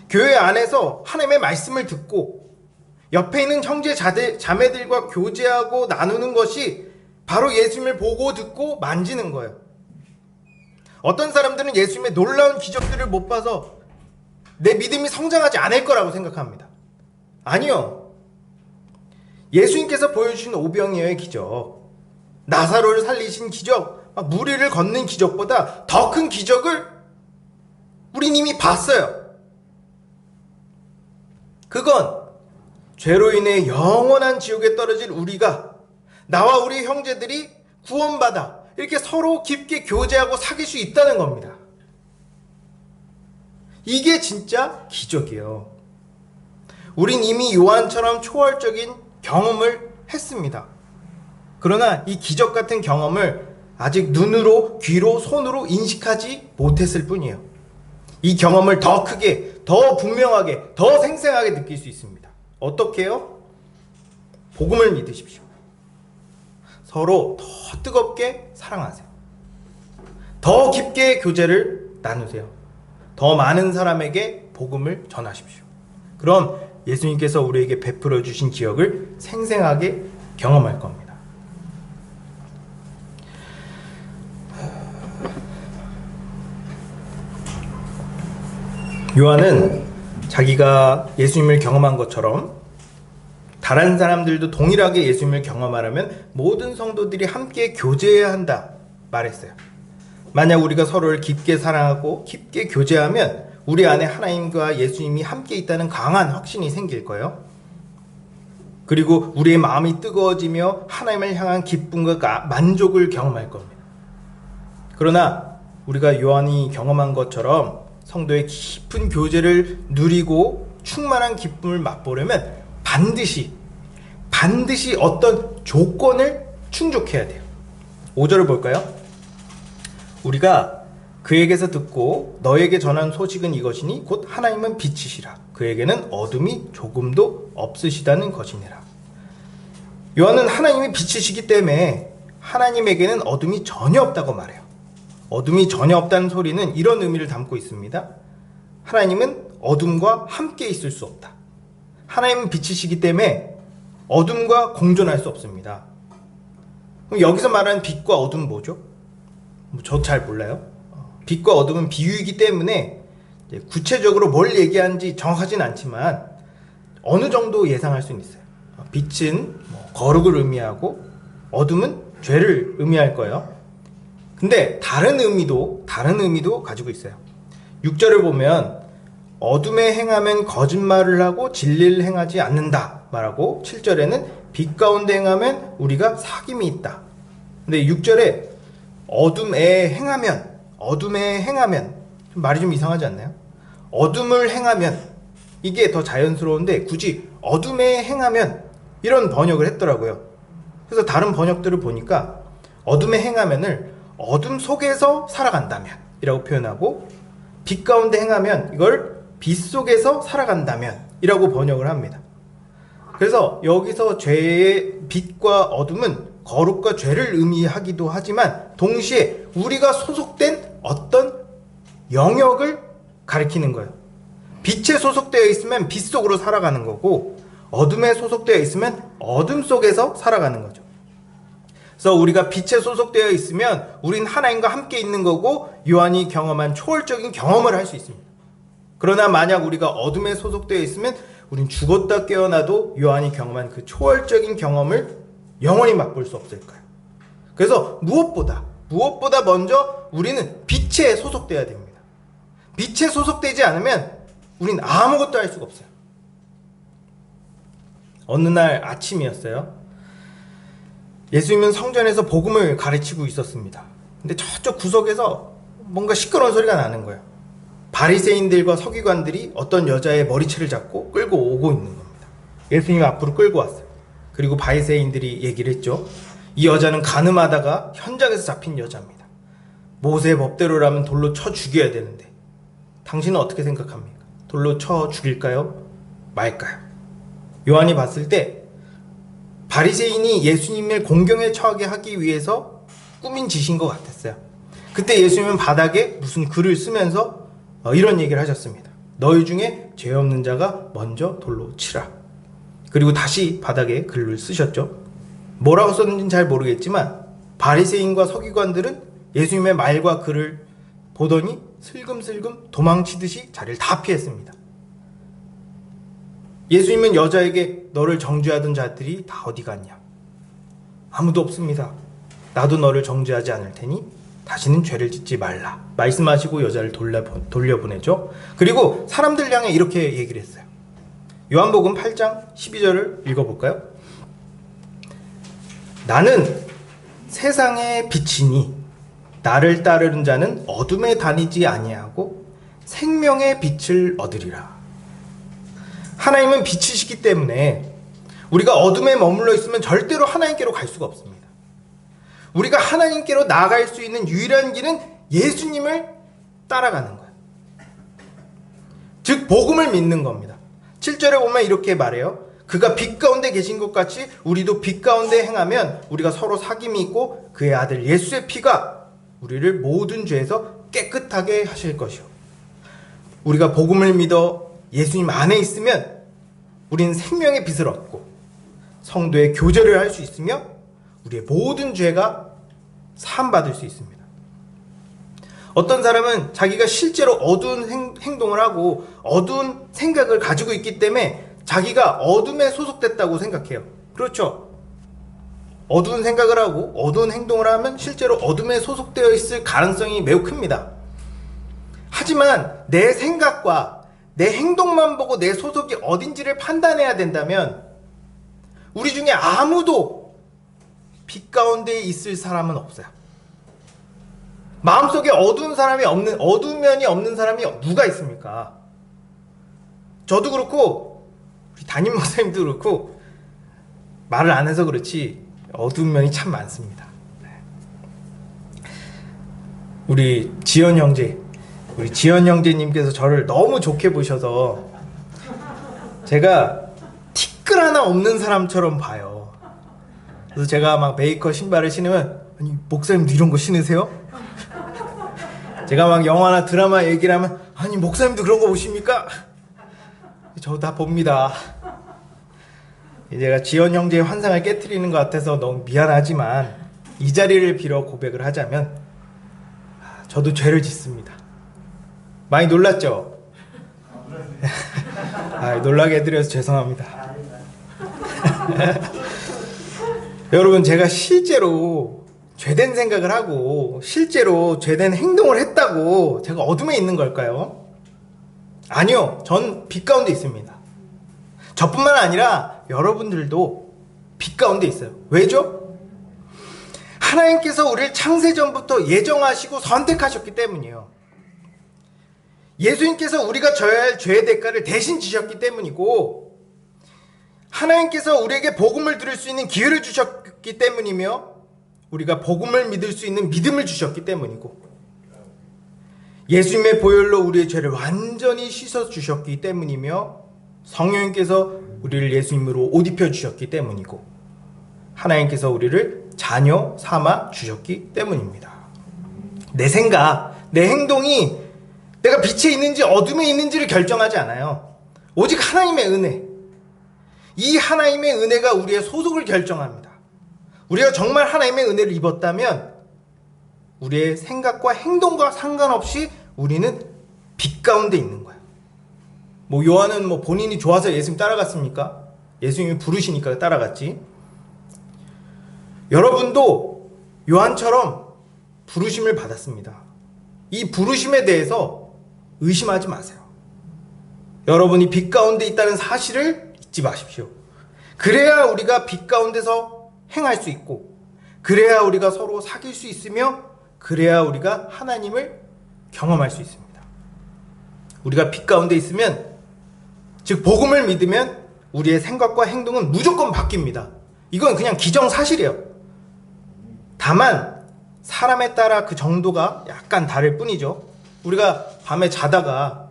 교회 안에서 하나님의 말씀을 듣고 옆에 있는 형제 자매들과 교제하고 나누는 것이 바로 예수님을 보고 듣고 만지는 거예요. 어떤 사람들은 예수님의 놀라운 기적들을 못 봐서 내 믿음이 성장하지 않을 거라고 생각합니다. 아니요. 예수님께서 보여주신 오병이어의 기적, 나사로를 살리신 기적, 무리를 걷는 기적보다 더 큰 기적을 우린 이미 봤어요. 그건 죄로 인해 영원한 지옥에 떨어질 우리가, 나와 우리 형제들이 구원받아 이렇게 서로 깊게 교제하고 사귈 수 있다는 겁니다. 이게 진짜 기적이에요. 우린 이미 요한처럼 초월적인 경험을 했습니다. 그러나 이 기적 같은 경험을 아직 눈으로, 귀로, 손으로 인식하지 못했을 뿐이에요. 이 경험을 더 크게, 더 분명하게, 더 생생하게 느낄 수 있습니다. 어떻게요? 복음을 믿으십시오. 서로 더 뜨겁게 사랑하세요. 더 깊게 교제를 나누세요. 더 많은 사람에게 복음을 전하십시오. 그럼 예수님께서 우리에게 베풀어 주신 기억을 생생하게 경험할 겁니다. 요한은 자기가 예수님을 경험한 것처럼 다른 사람들도 동일하게 예수님을 경험하려면 모든 성도들이 함께 교제해야 한다 말했어요. 만약 우리가 서로를 깊게 사랑하고 깊게 교제하면 우리 안에 하나님과 예수님이 함께 있다는 강한 확신이 생길 거예요. 그리고 우리의 마음이 뜨거워지며 하나님을 향한 기쁨과 만족을 경험할 겁니다. 그러나 우리가 요한이 경험한 것처럼 성도의 깊은 교제를 누리고 충만한 기쁨을 맛보려면 반드시 어떤 조건을 충족해야 돼요. 5절을 볼까요? 우리가 그에게서 듣고 너에게 전한 소식은 이것이니 곧 하나님은 빛이시라. 그에게는 어둠이 조금도 없으시다는 것이니라. 요한은 하나님이 빛이시기 때문에 하나님에게는 어둠이 전혀 없다고 말해요. 어둠이 전혀 없다는 소리는 이런 의미를 담고 있습니다. 하나님은 어둠과 함께 있을 수 없다. 하나님은 빛이시기 때문에 어둠과 공존할 수 없습니다. 그럼 여기서 말하는 빛과 어둠은 뭐죠? 저 잘 몰라요. 빛과 어둠은 비유이기 때문에 구체적으로 뭘 얘기하는지 정확하진 않지만 어느 정도 예상할 수는 있어요. 빛은 거룩을 의미하고 어둠은 죄를 의미할 거예요. 근데 다른 의미도 가지고 있어요. 6절을 보면 어둠에 행하면 거짓말을 하고 진리를 행하지 않는다 말하고 7절에는 빛 가운데 행하면 우리가 사귐이 있다. 근데 6절에 어둠에 행하면 말이 좀 이상하지 않나요? 어둠을 행하면 이게 더 자연스러운데 굳이 어둠에 행하면 이런 번역을 했더라고요. 그래서 다른 번역들을 보니까 어둠에 행하면을 어둠 속에서 살아간다면 이라고 표현하고 빛 가운데 행하면 이걸 빛 속에서 살아간다면 이라고 번역을 합니다. 그래서 여기서 죄의 빛과 어둠은 거룩과 죄를 의미하기도 하지만 동시에 우리가 소속된 어떤 영역을 가리키는 거예요. 빛에 소속되어 있으면 빛 속으로 살아가는 거고 어둠에 소속되어 있으면 어둠 속에서 살아가는 거죠. 그래서 우리가 빛에 소속되어 있으면 우린 하나님과 함께 있는 거고 요한이 경험한 초월적인 경험을 할 수 있습니다. 그러나 만약 우리가 어둠에 소속되어 있으면 우린 죽었다 깨어나도 요한이 경험한 그 초월적인 경험을 영원히 맛볼 수 없을 거예요. 그래서 무엇보다 먼저 우리는 빛에 소속돼야 됩니다. 빛에 소속되지 않으면 우린 아무것도 할 수가 없어요. 어느 날 아침이었어요. 예수님은 성전에서 복음을 가르치고 있었습니다. 근데 저쪽 구석에서 뭔가 시끄러운 소리가 나는 거예요. 바리새인들과 서기관들이 어떤 여자의 머리채를 잡고 끌고 오고 있는 겁니다. 예수님 앞으로 끌고 왔어요. 그리고 바리새인들이 얘기를 했죠. 이 여자는 간음하다가 현장에서 잡힌 여자입니다. 모세의 법대로라면 돌로 쳐 죽여야 되는데 당신은 어떻게 생각합니까? 돌로 쳐 죽일까요? 말까요? 요한이 봤을 때 바리새인이 예수님을 공경에 처하게 하기 위해서 꾸민 짓인 것 같았어요. 그때 예수님은 바닥에 무슨 글을 쓰면서 이런 얘기를 하셨습니다. 너희 중에 죄 없는 자가 먼저 돌로 치라. 그리고 다시 바닥에 글을 쓰셨죠. 뭐라고 썼는지는 잘 모르겠지만 바리새인과 서기관들은 예수님의 말과 글을 보더니 슬금슬금 도망치듯이 자리를 다 피했습니다. 예수님은 여자에게 너를 정죄하던 자들이 다 어디 갔냐? 아무도 없습니다. 나도 너를 정죄하지 않을 테니 다시는 죄를 짓지 말라 말씀하시고 여자를 돌려보내죠. 그리고 사람들 향해 이렇게 얘기를 했어요. 요한복음 8장 12절을 읽어볼까요? 나는 세상의 빛이니 나를 따르는 자는 어둠에 다니지 아니하고 생명의 빛을 얻으리라. 하나님은 빛이시기 때문에 우리가 어둠에 머물러 있으면 절대로 하나님께로 갈 수가 없습니다. 우리가 하나님께로 나아갈 수 있는 유일한 길은 예수님을 따라가는 거예요. 즉 복음을 믿는 겁니다. 7절에 보면 이렇게 말해요. 그가 빛 가운데 계신 것 같이 우리도 빛 가운데 행하면 우리가 서로 사귐이 있고 그의 아들 예수의 피가 우리를 모든 죄에서 깨끗하게 하실 것이요. 우리가 복음을 믿어 예수님 안에 있으면 우리는 생명의 빛을 얻고 성도의 교제를 할 수 있으며 우리의 모든 죄가 사함받을 수 있습니다. 어떤 사람은 자기가 실제로 어두운 행동을 하고 어두운 생각을 가지고 있기 때문에 자기가 어둠에 소속됐다고 생각해요. 그렇죠? 어두운 생각을 하고 어두운 행동을 하면 실제로 어둠에 소속되어 있을 가능성이 매우 큽니다. 하지만 내 생각과 내 행동만 보고 내 소속이 어딘지를 판단해야 된다면 우리 중에 아무도 빛 가운데 있을 사람은 없어요. 마음속에 어두운 면이 없는 사람이 누가 있습니까? 저도 그렇고 우리 담임 목사님도 그렇고 말을 안 해서 그렇지 어두운 면이 참 많습니다. 우리 지연 형제님께서 저를 너무 좋게 보셔서 제가 티끌 하나 없는 사람처럼 봐요. 그래서 제가 막 메이커 신발을 신으면 아니 목사님도 이런 거 신으세요? 제가 막 영화나 드라마 얘기를 하면 아니 목사님도 그런 거 보십니까? 저 다 봅니다. 제가 지연 형제의 환상을 깨트리는 것 같아서 너무 미안하지만 이 자리를 빌어 고백을 하자면 저도 죄를 짓습니다. 많이 놀랐죠? 놀라게 해드려서 죄송합니다. 여러분 제가 실제로 죄된 생각을 하고 실제로 죄된 행동을 했다고 제가 어둠에 있는 걸까요? 아니요. 전 빛 가운데 있습니다. 저뿐만 아니라 여러분들도 빛 가운데 있어요. 왜죠? 하나님께서 우리를 창세전부터 예정하시고 선택하셨기 때문이에요. 예수님께서 우리가 져야 할 죄의 대가를 대신 지셨기 때문이고 하나님께서 우리에게 복음을 들을 수 있는 기회를 주셨기 때문이며 우리가 복음을 믿을 수 있는 믿음을 주셨기 때문이고 예수님의 보혈로 우리의 죄를 완전히 씻어주셨기 때문이며 성령님께서 우리를 예수님으로 옷 입혀주셨기 때문이고 하나님께서 우리를 자녀 삼아 주셨기 때문입니다. 내 생각, 내 행동이 내가 빛에 있는지 어둠에 있는지를 결정하지 않아요. 오직 하나님의 은혜, 이 하나님의 은혜가 우리의 소속을 결정합니다. 우리가 정말 하나님의 은혜를 입었다면 우리의 생각과 행동과 상관없이 우리는 빛 가운데 있는 거예요. 요한은 본인이 좋아서 예수님 따라갔습니까? 예수님이 부르시니까 따라갔지. 여러분도 요한처럼 부르심을 받았습니다. 이 부르심에 대해서 의심하지 마세요. 여러분이 빛 가운데 있다는 사실을 잊지 마십시오. 그래야 우리가 빛 가운데서 행할 수 있고 그래야 우리가 서로 사귈 수 있으며 그래야 우리가 하나님을 경험할 수 있습니다. 우리가 빛 가운데 있으면 즉 복음을 믿으면 우리의 생각과 행동은 무조건 바뀝니다. 이건 그냥 기정사실이에요. 다만 사람에 따라 그 정도가 약간 다를 뿐이죠. 우리가 밤에 자다가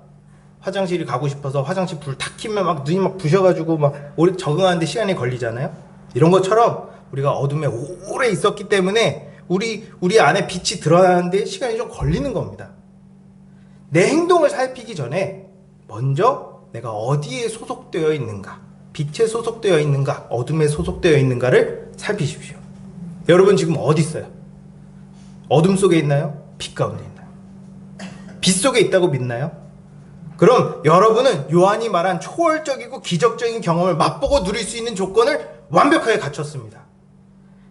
화장실이 가고 싶어서 화장실 불 탁 켜면 막 눈이 막 부셔가지고 막 오래 적응하는데 시간이 걸리잖아요. 이런 것처럼 우리가 어둠에 오래 있었기 때문에 우리 안에 빛이 드러나는데 시간이 좀 걸리는 겁니다. 내 행동을 살피기 전에 먼저 내가 어디에 소속되어 있는가, 빛에 소속되어 있는가, 어둠에 소속되어 있는가를 살피십시오. 여러분 지금 어디 있어요? 어둠 속에 있나요? 빛 가운데 있나요? 빛 속에 있다고 믿나요? 그럼 여러분은 요한이 말한 초월적이고 기적적인 경험을 맛보고 누릴 수 있는 조건을 완벽하게 갖췄습니다.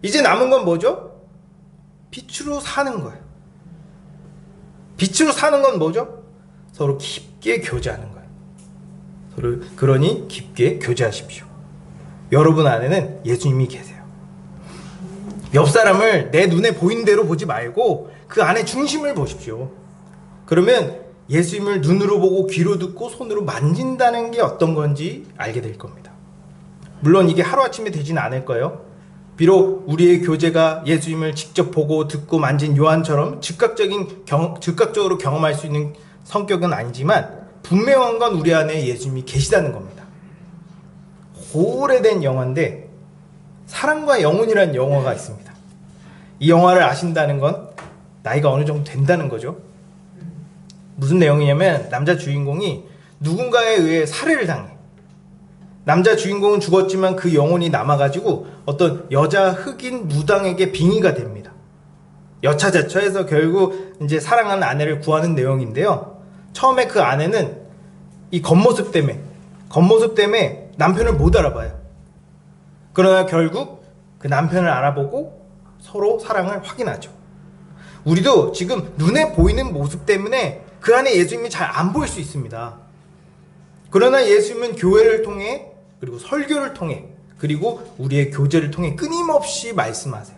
이제 남은 건 뭐죠? 빛으로 사는 거예요. 빛으로 사는 건 뭐죠? 서로 깊게 교제하는 거예요. 서로 그러니 깊게 교제하십시오. 여러분 안에는 예수님이 계세요. 옆 사람을 내 눈에 보이는 대로 보지 말고 그 안에 중심을 보십시오. 그러면 예수님을 눈으로 보고 귀로 듣고 손으로 만진다는 게 어떤 건지 알게 될 겁니다. 물론 이게 하루아침에 되진 않을 거예요. 비록 우리의 교제가 예수님을 직접 보고 듣고 만진 요한처럼 즉각적으로 경험할 수 있는 성격은 아니지만 분명한 건 우리 안에 예수님이 계시다는 겁니다. 오래된 영화인데 사랑과 영혼이라는 영화가 있습니다. 이 영화를 아신다는 건 나이가 어느 정도 된다는 거죠. 무슨 내용이냐면 남자 주인공이 누군가에 의해 살해를 당해. 남자 주인공은 죽었지만 그 영혼이 남아가지고 어떤 여자 흑인 무당에게 빙의가 됩니다. 여차저차해서 결국 이제 사랑하는 아내를 구하는 내용인데요. 처음에 그 아내는 이 겉모습 때문에 남편을 못 알아봐요. 그러나 결국 그 남편을 알아보고 서로 사랑을 확인하죠. 우리도 지금 눈에 보이는 모습 때문에 그 안에 예수님이 잘 안 보일 수 있습니다. 그러나 예수님은 교회를 통해 그리고 설교를 통해 그리고 우리의 교제를 통해 끊임없이 말씀하세요.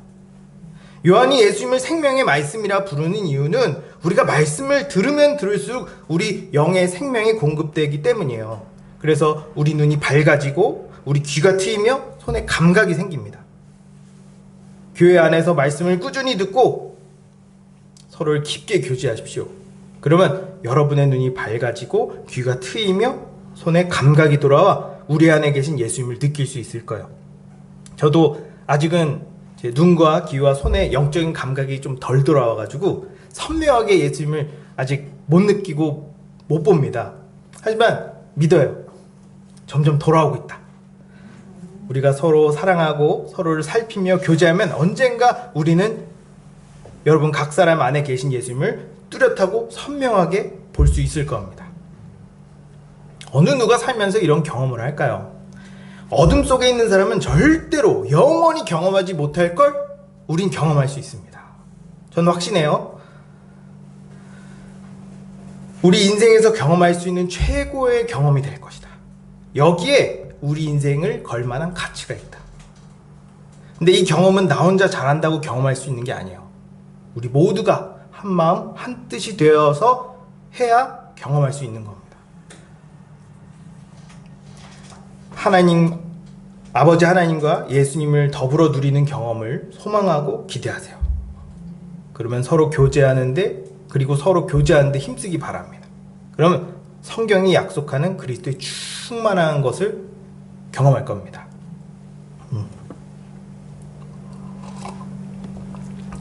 요한이 예수님을 생명의 말씀이라 부르는 이유는 우리가 말씀을 들으면 들을수록 우리 영의 생명이 공급되기 때문이에요. 그래서 우리 눈이 밝아지고 우리 귀가 트이며 손에 감각이 생깁니다. 교회 안에서 말씀을 꾸준히 듣고 서로를 깊게 교제하십시오. 그러면 여러분의 눈이 밝아지고 귀가 트이며 손에 감각이 돌아와 우리 안에 계신 예수님을 느낄 수 있을 거예요. 저도 아직은 제 눈과 귀와 손에 영적인 감각이 좀 덜 돌아와가지고 선명하게 예수님을 아직 못 느끼고 못 봅니다. 하지만 믿어요. 점점 돌아오고 있다. 우리가 서로 사랑하고 서로를 살피며 교제하면 언젠가 우리는 여러분 각 사람 안에 계신 예수님을 뚜렷하고 선명하게 볼 수 있을 겁니다. 어느 누가 살면서 이런 경험을 할까요? 어둠 속에 있는 사람은 절대로 영원히 경험하지 못할 걸 우린 경험할 수 있습니다. 저는 확신해요. 우리 인생에서 경험할 수 있는 최고의 경험이 될 것이다. 여기에 우리 인생을 걸 만한 가치가 있다. 근데 이 경험은 나 혼자 잘한다고 경험할 수 있는 게 아니에요. 우리 모두가 한 마음 한 뜻이 되어서 해야 경험할 수 있는 겁니다. 아버지 하나님과 예수님을 더불어 누리는 경험을 소망하고 기대하세요. 그러면 서로 교제하는데 그리고 서로 교제하는데 힘쓰기 바랍니다. 그러면 성경이 약속하는 그리스도의 충만한 것을 경험할 겁니다.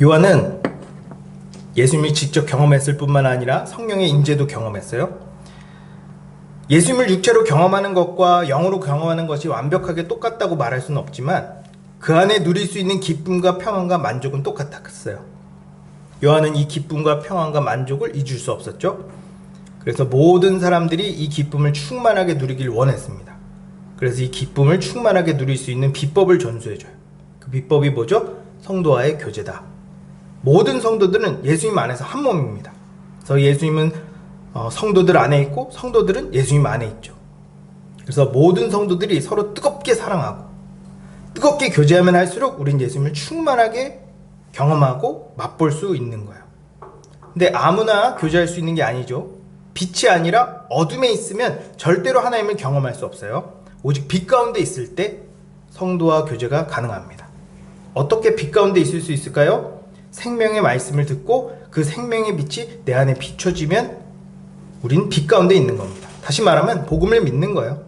요한은 예수님이 직접 경험했을 뿐만 아니라 성령의 임재도 경험했어요. 예수님을 육체로 경험하는 것과 영으로 경험하는 것이 완벽하게 똑같다고 말할 수는 없지만 그 안에 누릴 수 있는 기쁨과 평안과 만족은 똑같았어요. 요한은 이 기쁨과 평안과 만족을 잊을 수 없었죠. 그래서 모든 사람들이 이 기쁨을 충만하게 누리길 원했습니다. 그래서 이 기쁨을 충만하게 누릴 수 있는 비법을 전수해줘요. 그 비법이 뭐죠? 성도와의 교제다. 모든 성도들은 예수님 안에서 한 몸입니다. 그래서 예수님은 성도들 안에 있고 성도들은 예수님 안에 있죠. 그래서 모든 성도들이 서로 뜨겁게 사랑하고 뜨겁게 교제하면 할수록 우린 예수님을 충만하게 경험하고 맛볼 수 있는 거예요. 근데 아무나 교제할 수 있는 게 아니죠. 빛이 아니라 어둠에 있으면 절대로 하나님을 경험할 수 없어요. 오직 빛 가운데 있을 때 성도와 교제가 가능합니다. 어떻게 빛 가운데 있을 수 있을까요? 생명의 말씀을 듣고 그 생명의 빛이 내 안에 비춰지면 우린 빛 가운데 있는 겁니다. 다시 말하면 복음을 믿는 거예요.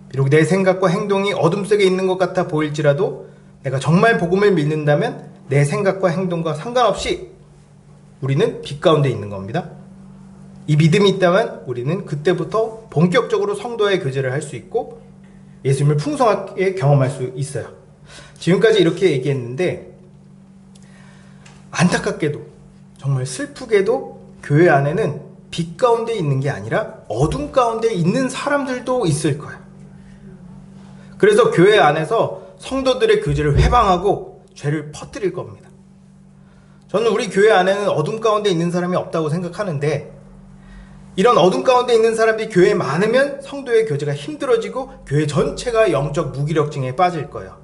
비록 내 생각과 행동이 어둠 속에 있는 것 같아 보일지라도 내가 정말 복음을 믿는다면 내 생각과 행동과 상관없이 우리는 빛 가운데 있는 겁니다. 이 믿음이 있다면 우리는 그때부터 본격적으로 성도와의 교제를 할 수 있고 예수님을 풍성하게 경험할 수 있어요. 지금까지 이렇게 얘기했는데 안타깝게도 정말 슬프게도 교회 안에는 빛 가운데 있는 게 아니라 어둠 가운데 있는 사람들도 있을 거예요. 그래서 교회 안에서 성도들의 교제를 회방하고 죄를 퍼뜨릴 겁니다. 저는 우리 교회 안에는 어둠 가운데 있는 사람이 없다고 생각하는데 이런 어둠 가운데 있는 사람들이 교회에 많으면 성도의 교제가 힘들어지고 교회 전체가 영적 무기력증에 빠질 거예요.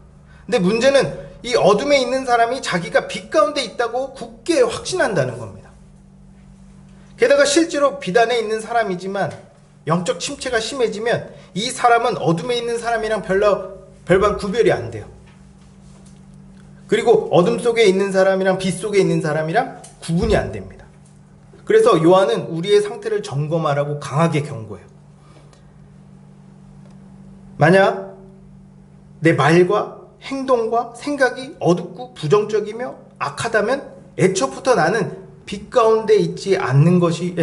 근데 문제는 이 어둠에 있는 사람이 자기가 빛 가운데 있다고 굳게 확신한다는 겁니다. 게다가 실제로 빛 안에 있는 사람이지만 영적 침체가 심해지면 이 사람은 어둠에 있는 사람이랑 별반 구별이 안 돼요. 그리고 어둠 속에 있는 사람이랑 빛 속에 있는 사람이랑 구분이 안 됩니다. 그래서 요한은 우리의 상태를 점검하라고 강하게 경고해요. 만약 내 말과 행동과 생각이 어둡고 부정적이며 악하다면 애초부터 나는 빛 가운데 있지 않는 것이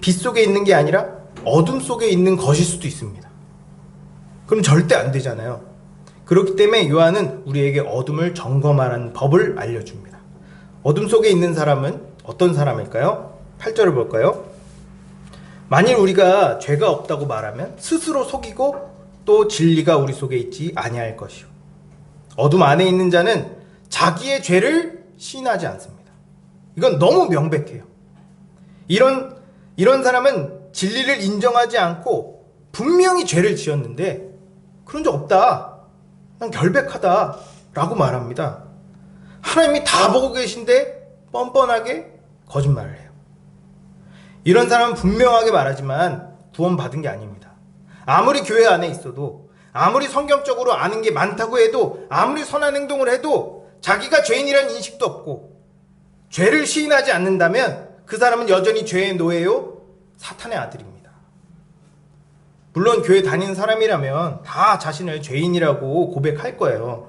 빛 속에 있는 게 아니라 어둠 속에 있는 것일 수도 있습니다. 그럼 절대 안 되잖아요. 그렇기 때문에 요한은 우리에게 어둠을 점검하라는 법을 알려줍니다. 어둠 속에 있는 사람은 어떤 사람일까요? 8절을 볼까요? 만일 우리가 죄가 없다고 말하면 스스로 속이고 또 진리가 우리 속에 있지 아니할 것이요. 어둠 안에 있는 자는 자기의 죄를 시인하지 않습니다. 이건 너무 명백해요. 이런 사람은 진리를 인정하지 않고 분명히 죄를 지었는데 그런 적 없다. 난 결백하다. 라고 말합니다. 하나님이 다 보고 계신데 뻔뻔하게 거짓말을 해요. 이런 사람은 분명하게 말하지만 구원받은 게 아닙니다. 아무리 교회 안에 있어도 아무리 성경적으로 아는 게 많다고 해도 아무리 선한 행동을 해도 자기가 죄인이라는 인식도 없고 죄를 시인하지 않는다면 그 사람은 여전히 죄의 노예요, 사탄의 아들입니다. 물론 교회 다니는 사람이라면 다 자신을 죄인이라고 고백할 거예요.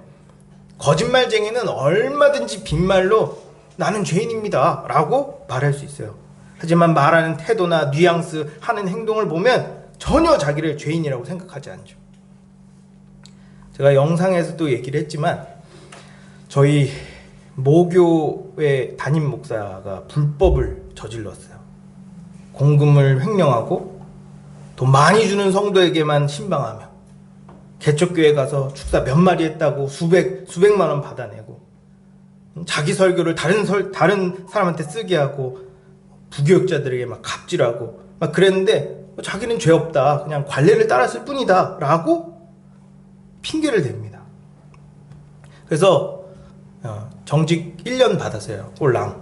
거짓말쟁이는 얼마든지 빈말로 나는 죄인입니다 라고 말할 수 있어요. 하지만 말하는 태도나 뉘앙스, 하는 행동을 보면 전혀 자기를 죄인이라고 생각하지 않죠. 제가 영상에서도 얘기를 했지만 저희 모교의 담임 목사가 불법을 저질렀어요. 공금을 횡령하고 돈 많이 주는 성도에게만 신방하며 개척교회 가서 축사 몇 마리 했다고 수백만 원 받아내고 자기 설교를 다른 사람한테 쓰게 하고 부교육자들에게 막 갑질하고 막 그랬는데 자기는 죄 없다. 그냥 관례를 따랐을 뿐이다. 라고 핑계를 댑니다. 그래서 정직 1년 받았어요. 꼴랑.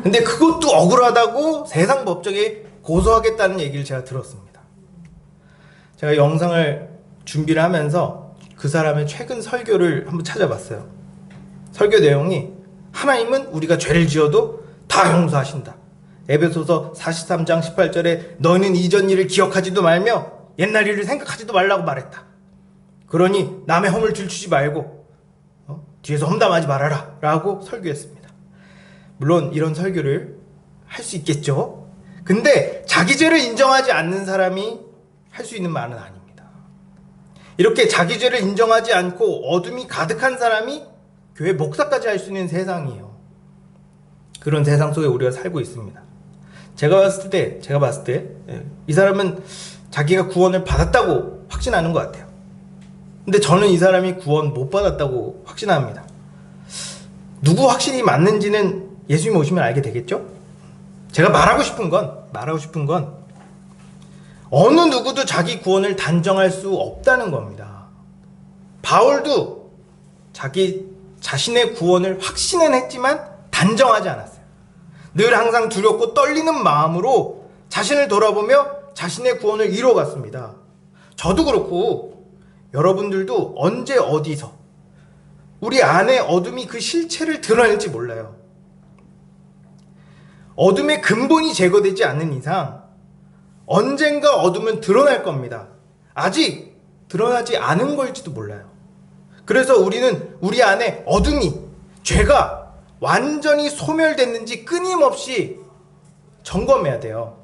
근데 그것도 억울하다고 세상 법정에 고소하겠다는 얘기를 제가 들었습니다. 제가 영상을 준비를 하면서 그 사람의 최근 설교를 한번 찾아봤어요. 설교 내용이 하나님은 우리가 죄를 지어도 다 용서하신다. 에베소서 43장 18절에 너희는 이전 일을 기억하지도 말며 옛날 일을 생각하지도 말라고 말했다. 그러니 남의 허물 들추지 말고 뒤에서 험담하지 말아라 라고 설교했습니다. 물론 이런 설교를 할 수 있겠죠. 근데 자기 죄를 인정하지 않는 사람이 할 수 있는 말은 아닙니다. 이렇게 자기 죄를 인정하지 않고 어둠이 가득한 사람이 교회 목사까지 할 수 있는 세상이에요. 그런 세상 속에 우리가 살고 있습니다. 제가 봤을 때 이 사람은 자기가 구원을 받았다고 확신하는 것 같아요. 근데 저는 이 사람이 구원 못 받았다고 확신합니다. 누구 확신이 맞는지는 예수님 오시면 알게 되겠죠? 제가 말하고 싶은 건 어느 누구도 자기 구원을 단정할 수 없다는 겁니다. 바울도 자기 자신의 구원을 확신은 했지만 단정하지 않았어요. 늘 항상 두렵고 떨리는 마음으로 자신을 돌아보며 자신의 구원을 이뤄갔습니다. 저도 그렇고 여러분들도 언제 어디서 우리 안에 어둠이 그 실체를 드러낼지 몰라요. 어둠의 근본이 제거되지 않는 이상 언젠가 어둠은 드러날 겁니다. 아직 드러나지 않은 걸지도 몰라요. 그래서 우리는 우리 안에 어둠이, 죄가 완전히 소멸됐는지 끊임없이 점검해야 돼요.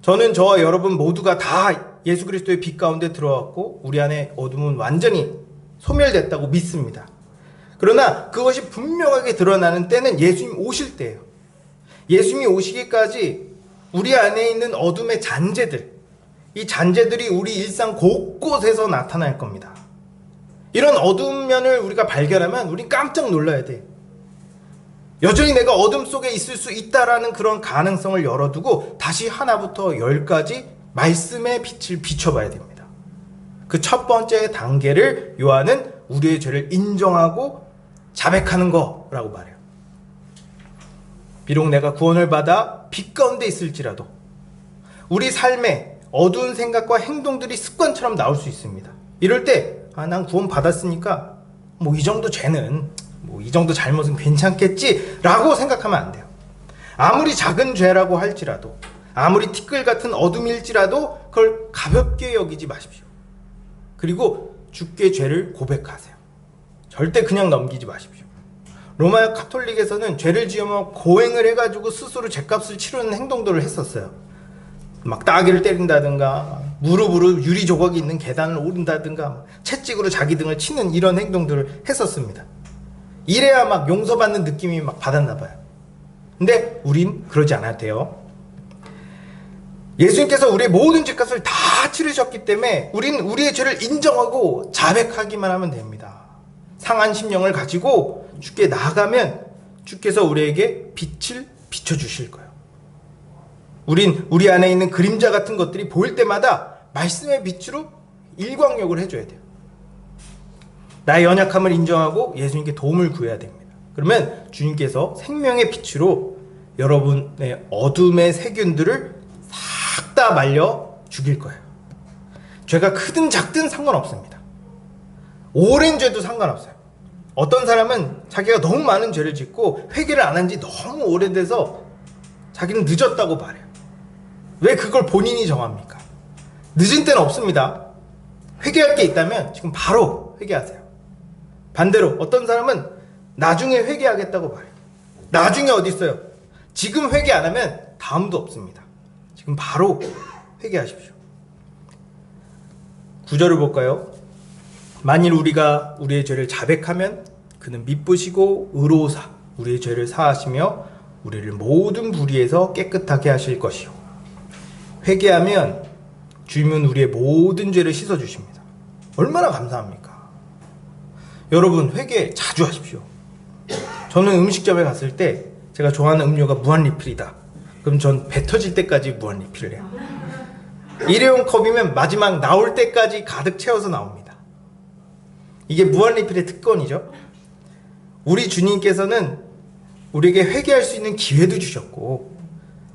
저는 저와 여러분 모두가 다 예수 그리스도의 빛 가운데 들어왔고 우리 안에 어둠은 완전히 소멸됐다고 믿습니다. 그러나 그것이 분명하게 드러나는 때는 예수님 오실 때예요. 예수님이 오시기까지 우리 안에 있는 어둠의 잔재들, 이 잔재들이 우리 일상 곳곳에서 나타날 겁니다. 이런 어두운 면을 우리가 발견하면 우린 깜짝 놀라야 돼. 여전히 내가 어둠 속에 있을 수 있다라는 그런 가능성을 열어두고 다시 하나부터 10까지 말씀의 빛을 비춰봐야 됩니다. 그 첫 번째 단계를 요한은 우리의 죄를 인정하고 자백하는 거라고 말해요. 비록 내가 구원을 받아 빛 가운데 있을지라도 우리 삶에 어두운 생각과 행동들이 습관처럼 나올 수 있습니다. 이럴 때 난 구원 받았으니까 뭐 이 정도 죄는 이 정도 잘못은 괜찮겠지 라고 생각하면 안 돼요. 아무리 작은 죄라고 할지라도 아무리 티끌 같은 어둠일지라도 그걸 가볍게 여기지 마십시오. 그리고 주께 죄를 고백하세요. 절대 그냥 넘기지 마십시오. 로마 카톨릭에서는 죄를 지으면 고행을 해가지고 스스로 죄값을 치르는 행동들을 했었어요. 막 따귀를 때린다든가 무릎으로 유리 조각이 있는 계단을 오른다든가 채찍으로 자기 등을 치는 이런 행동들을 했었습니다. 이래야 막 용서받는 느낌이 막 받았나 봐요. 근데 우린 그러지 않아도 돼요. 예수님께서 우리의 모든 죄값을 다 치르셨기 때문에 우린 우리의 죄를 인정하고 자백하기만 하면 됩니다. 상한 심령을 가지고 주께 나아가면 주께서 우리에게 빛을 비춰주실 거예요. 우린 우리 안에 있는 그림자 같은 것들이 보일 때마다 말씀의 빛으로 일광욕을 해줘야 돼요. 나의 연약함을 인정하고 예수님께 도움을 구해야 됩니다. 그러면 주님께서 생명의 빛으로 여러분의 어둠의 세균들을 싹 다 말려 죽일 거예요. 죄가 크든 작든 상관없습니다. 오랜 죄도 상관없어요. 어떤 사람은 자기가 너무 많은 죄를 짓고 회개를 안 한 지 너무 오래돼서 자기는 늦었다고 말해요. 왜 그걸 본인이 정합니까? 늦은 때는 없습니다. 회개할 게 있다면 지금 바로 회개하세요. 반대로 어떤 사람은 나중에 회개하겠다고 말해요. 나중에 어디 있어요? 지금 회개 안 하면 다음도 없습니다. 지금 바로 회개하십시오. 9절을 볼까요? 만일 우리가 우리의 죄를 자백하면 그는 미쁘시고 의로우사 우리의 죄를 사하시며 우리를 모든 불의에서 깨끗하게 하실 것이요. 회개하면 주님은 우리의 모든 죄를 씻어주십니다. 얼마나 감사합니까? 여러분 회개 자주 하십시오. 저는 음식점에 갔을 때 제가 좋아하는 음료가 무한리필이다. 그럼 전 배 터질 때까지 무한리필을 해요. 일회용 컵이면 마지막 나올 때까지 가득 채워서 나옵니다. 이게 무한리필의 특권이죠. 우리 주님께서는 우리에게 회개할 수 있는 기회도 주셨고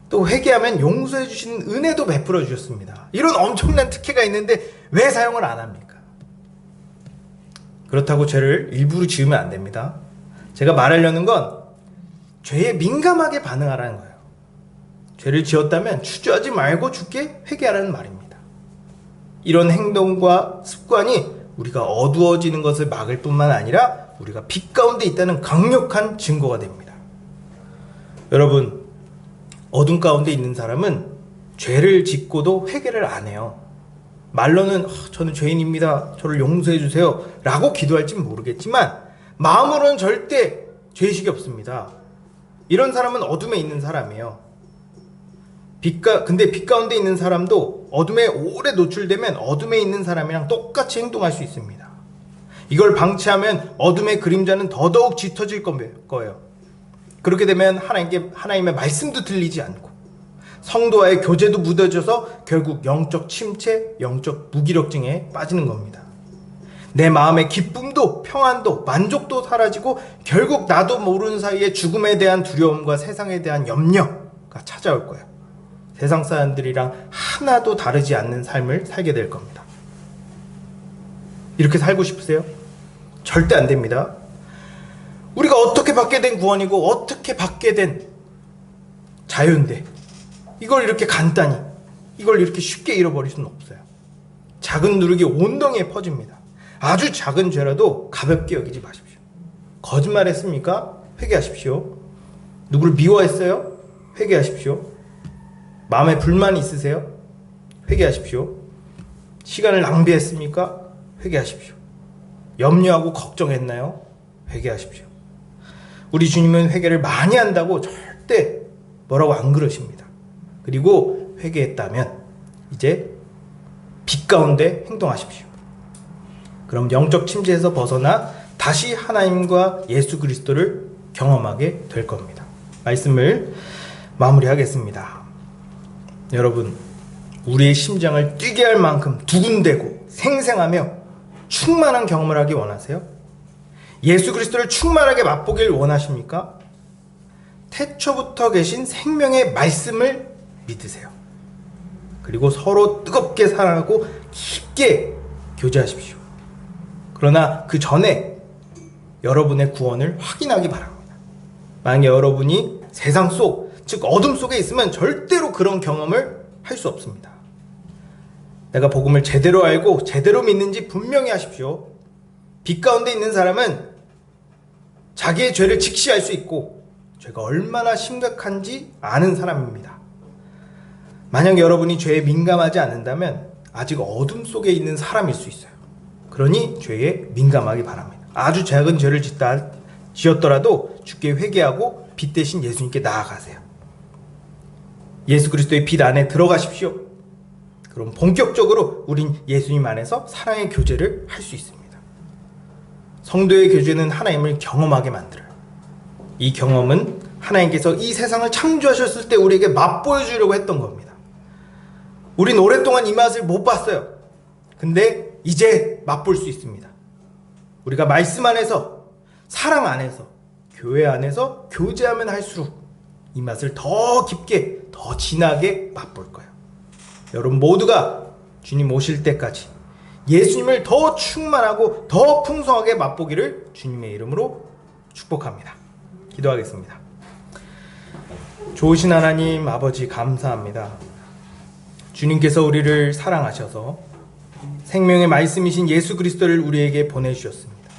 또 회개하면 용서해 주시는 은혜도 베풀어 주셨습니다. 이런 엄청난 특혜가 있는데 왜 사용을 안 합니까? 그렇다고 죄를 일부러 지으면 안 됩니다. 제가 말하려는 건 죄에 민감하게 반응하라는 거예요. 죄를 지었다면 주저하지 말고 주께 회개하라는 말입니다. 이런 행동과 습관이 우리가 어두워지는 것을 막을 뿐만 아니라 우리가 빛 가운데 있다는 강력한 증거가 됩니다. 여러분, 어둠 가운데 있는 사람은 죄를 짓고도 회개를 안 해요. 말로는 저는 죄인입니다. 저를 용서해 주세요. 라고 기도할지는 모르겠지만 마음으로는 절대 죄의식이 없습니다. 이런 사람은 어둠에 있는 사람이에요. 근데 빛 가운데 있는 사람도 어둠에 오래 노출되면 어둠에 있는 사람이랑 똑같이 행동할 수 있습니다. 이걸 방치하면 어둠의 그림자는 더더욱 짙어질 거예요. 그렇게 되면 하나님의 말씀도 들리지 않고 성도와의 교제도 무뎌져서 결국 영적 침체, 영적 무기력증에 빠지는 겁니다. 내 마음의 기쁨도 평안도 만족도 사라지고 결국 나도 모르는 사이에 죽음에 대한 두려움과 세상에 대한 염려가 찾아올 거예요. 세상 사람들이랑 하나도 다르지 않는 삶을 살게 될 겁니다. 이렇게 살고 싶으세요? 절대 안 됩니다. 우리가 어떻게 받게 된 구원이고 어떻게 받게 된 자유인데 이걸 이렇게 간단히, 이걸 이렇게 쉽게 잃어버릴 수는 없어요. 작은 누룩이 온덩이에 퍼집니다. 아주 작은 죄라도 가볍게 여기지 마십시오. 거짓말했습니까? 회개하십시오. 누구를 미워했어요? 회개하십시오. 마음에 불만이 있으세요? 회개하십시오. 시간을 낭비했습니까? 회개하십시오. 염려하고 걱정했나요? 회개하십시오. 우리 주님은 회개를 많이 한다고 절대 뭐라고 안 그러십니다. 그리고 회개했다면 이제 빛 가운데 행동하십시오. 그럼 영적 침체에서 벗어나 다시 하나님과 예수 그리스도를 경험하게 될 겁니다. 말씀을 마무리하겠습니다. 여러분, 우리의 심장을 뛰게 할 만큼 두근대고 생생하며 충만한 경험을 하기 원하세요? 예수 그리스도를 충만하게 맛보길 원하십니까? 태초부터 계신 생명의 말씀을 믿으세요. 그리고 서로 뜨겁게 사랑하고 깊게 교제하십시오. 그러나 그 전에 여러분의 구원을 확인하기 바랍니다. 만약에 여러분이 세상 속, 즉 어둠 속에 있으면 절대로 그런 경험을 할 수 없습니다. 내가 복음을 제대로 알고 제대로 믿는지 분명히 하십시오. 빛 가운데 있는 사람은 자기의 죄를 직시할 수 있고 죄가 얼마나 심각한지 아는 사람입니다. 만약 여러분이 죄에 민감하지 않는다면 아직 어둠 속에 있는 사람일 수 있어요. 그러니 죄에 민감하기 바랍니다. 아주 작은 죄를 지었더라도 주께 회개하고 빛 대신 예수님께 나아가세요. 예수 그리스도의 빛 안에 들어가십시오. 그럼 본격적으로 우린 예수님 안에서 사랑의 교제를 할 수 있습니다. 성도의 교제는 하나님을 경험하게 만들어요. 이 경험은 하나님께서 이 세상을 창조하셨을 때 우리에게 맛보여 주려고 했던 겁니다. 우린 오랫동안 이 맛을 못 봤어요. 근데 이제 맛볼 수 있습니다. 우리가 말씀 안에서, 사랑 안에서, 교회 안에서 교제하면 할수록 이 맛을 더 깊게, 더 진하게 맛볼 거예요. 여러분 모두가 주님 오실 때까지 예수님을 더 충만하고 더 풍성하게 맛보기를 주님의 이름으로 축복합니다. 기도하겠습니다. 좋으신 하나님 아버지 감사합니다. 주님께서 우리를 사랑하셔서 생명의 말씀이신 예수 그리스도를 우리에게 보내주셨습니다.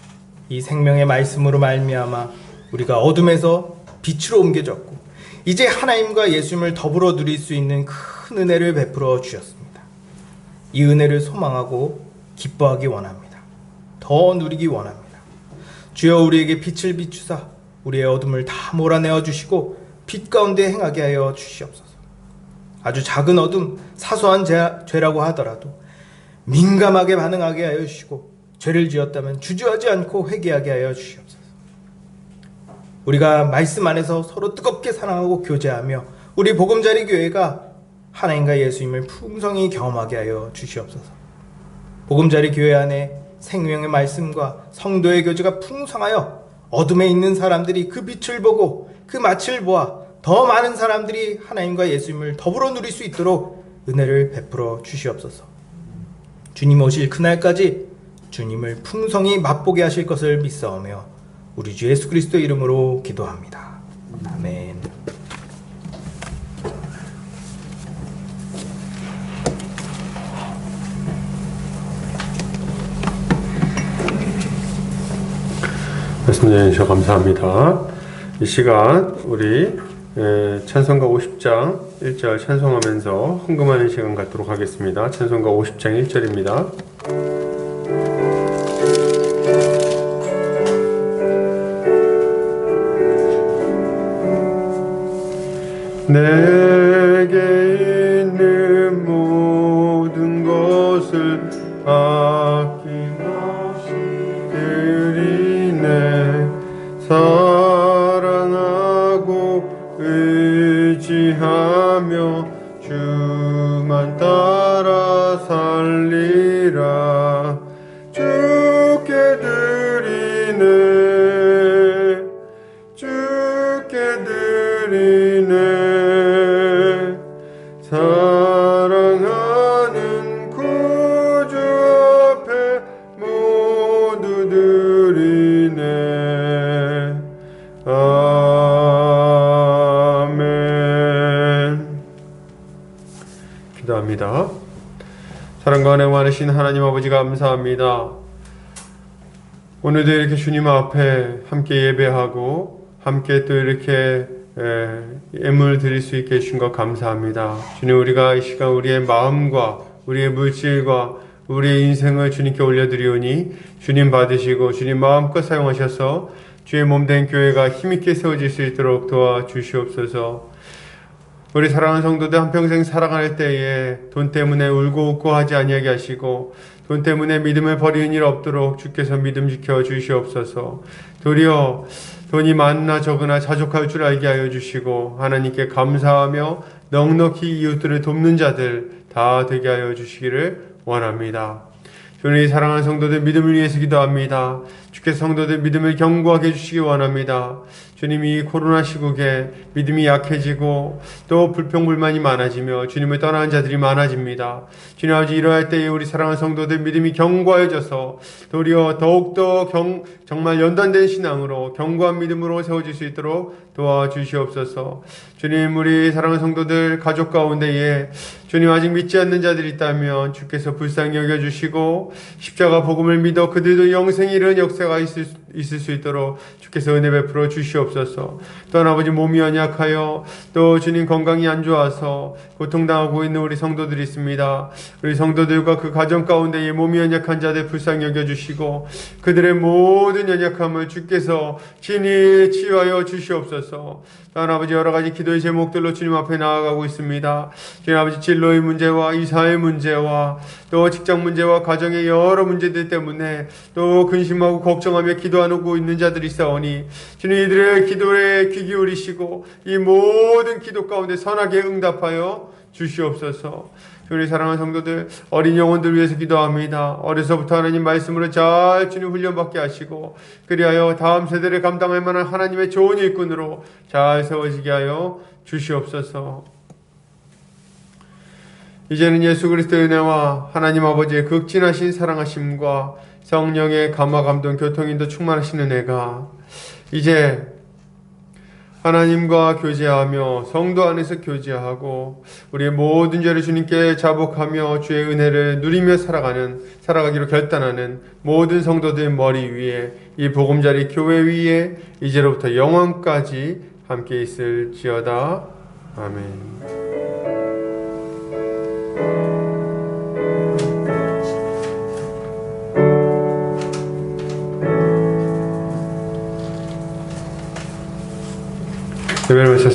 이 생명의 말씀으로 말미암아 우리가 어둠에서 빛으로 옮겨졌고 이제 하나님과 예수님을 더불어 누릴 수 있는 큰 은혜를 베풀어 주셨습니다. 이 은혜를 소망하고 기뻐하기 원합니다. 더 누리기 원합니다. 주여 우리에게 빛을 비추사 우리의 어둠을 다 몰아내어 주시고 빛 가운데 행하게 하여 주시옵소서. 아주 작은 어둠, 사소한 죄라고 하더라도 민감하게 반응하게 하여 주시고 죄를 지었다면 주저하지 않고 회개하게 하여 주시옵소서. 우리가 말씀 안에서 서로 뜨겁게 사랑하고 교제하며 우리 보금자리 교회가 하나님과 예수님을 풍성히 경험하게 하여 주시옵소서. 보금자리 교회 안에 생명의 말씀과 성도의 교제가 풍성하여 어둠에 있는 사람들이 그 빛을 보고 그 맛을 보아 더 많은 사람들이 하나님과 예수님을 더불어 누릴 수 있도록 은혜를 베풀어 주시옵소서. 주님 오실 그날까지 주님을 풍성히 맛보게 하실 것을 믿사오며 우리 주 예수 그리스도 이름으로 기도합니다. 아멘. 말씀 전해주셔서 감사합니다. 이 시간 우리 찬송가 50장 1절 찬송하면서 헌금하는 시간 갖도록 하겠습니다. 찬송가 50장 1절입니다. 내게 있는 모든 것을 아낌없이 드리네. 사랑하고 의지하며 주만 따라 살리라. 주께 드리네. 주께 드리네. 사랑하는 구주 앞에 모두 드리네. 아멘. 기도합니다. 사랑과 은혜 많으신 하나님 아버지 감사합니다. 오늘도 이렇게 주님 앞에 함께 예배하고 함께 또 이렇게 예물 드릴 수 있게 해주신 것 감사합니다. 주님, 우리가 이 시간 우리의 마음과 우리의 물질과 우리의 인생을 주님께 올려드리오니 주님 받으시고 주님 마음껏 사용하셔서 주의 몸된 교회가 힘있게 세워질 수 있도록 도와주시옵소서. 우리 사랑하는 성도들 한평생 살아갈 때에 돈 때문에 울고 웃고 하지 아니하게 하시고 돈 때문에 믿음을 버리는 일 없도록 주께서 믿음 지켜 주시옵소서. 도리어 돈이 많으나 적으나 자족할 줄 알게 하여 주시고 하나님께 감사하며 넉넉히 이웃들을 돕는 자들 다 되게 하여 주시기를 원합니다. 주님, 사랑하는 성도들 믿음을 위해서 기도합니다. 주께서 성도들 믿음을 견고하게 해주시기 원합니다. 주님이 코로나 시국에 믿음이 약해지고 또 불평불만이 많아지며 주님을 떠나는 자들이 많아집니다. 주님 아버지, 이러할 때에 우리 사랑하는 성도들 믿음이 견고해져서 도리어 더욱더 정말 연단된 신앙으로 견고한 믿음으로 세워질 수 있도록 도와주시옵소서. 주님, 우리 사랑하는 성도들 가족 가운데에 주님 아직 믿지 않는 자들이 있다면 주께서 불쌍히 여겨주시고 십자가 복음을 믿어 그들도 영생에 이르는 역사가 있을 수 있도록 주께서 은혜 베풀어 주시옵소서. 또한 아버지, 몸이 연약하여 또 주님 건강이 안 좋아서 고통당하고 있는 우리 성도들이 있습니다. 우리 성도들과 그 가정 가운데에 몸이 연약한 자들 불쌍히 여겨주시고 그들의 모든 연약함을 주께서 친히 치유하여 주시옵소서. 또한 아버지, 여러 가지 기도의 제목들로 주님 앞에 나아가고 있습니다. 주님 아버지, 진로의 문제와 이사의 문제와 또 직장 문제와 가정의 여러 문제들 때문에 또 근심하고 걱정하며 기도하고 있는 자들이 있사오니 주님, 이들의 기도에 귀 기울이시고 이 모든 기도 가운데 선하게 응답하여 주시옵소서. 우리 사랑하는 성도들, 어린 영혼들 위해서 기도합니다. 어려서부터 하나님 말씀으로 잘 주님 훈련받게 하시고 그리하여 다음 세대를 감당할 만한 하나님의 좋은 일꾼으로 잘 세워지게 하여 주시옵소서. 이제는 예수 그리스도의 은혜와 하나님 아버지의 극진하신 사랑하심과 성령의 감화 감동 교통인도 충만하신 은혜가 이제 하나님과 교제하며 성도 안에서 교제하고 우리의 모든 죄를 주님께 자복하며 주의 은혜를 누리며 살아가기로 결단하는 모든 성도들 머리 위에 이 보금자리 교회 위에 이제로부터 영원까지 함께 있을지어다. 아멘. 예배를 마쳤습니다.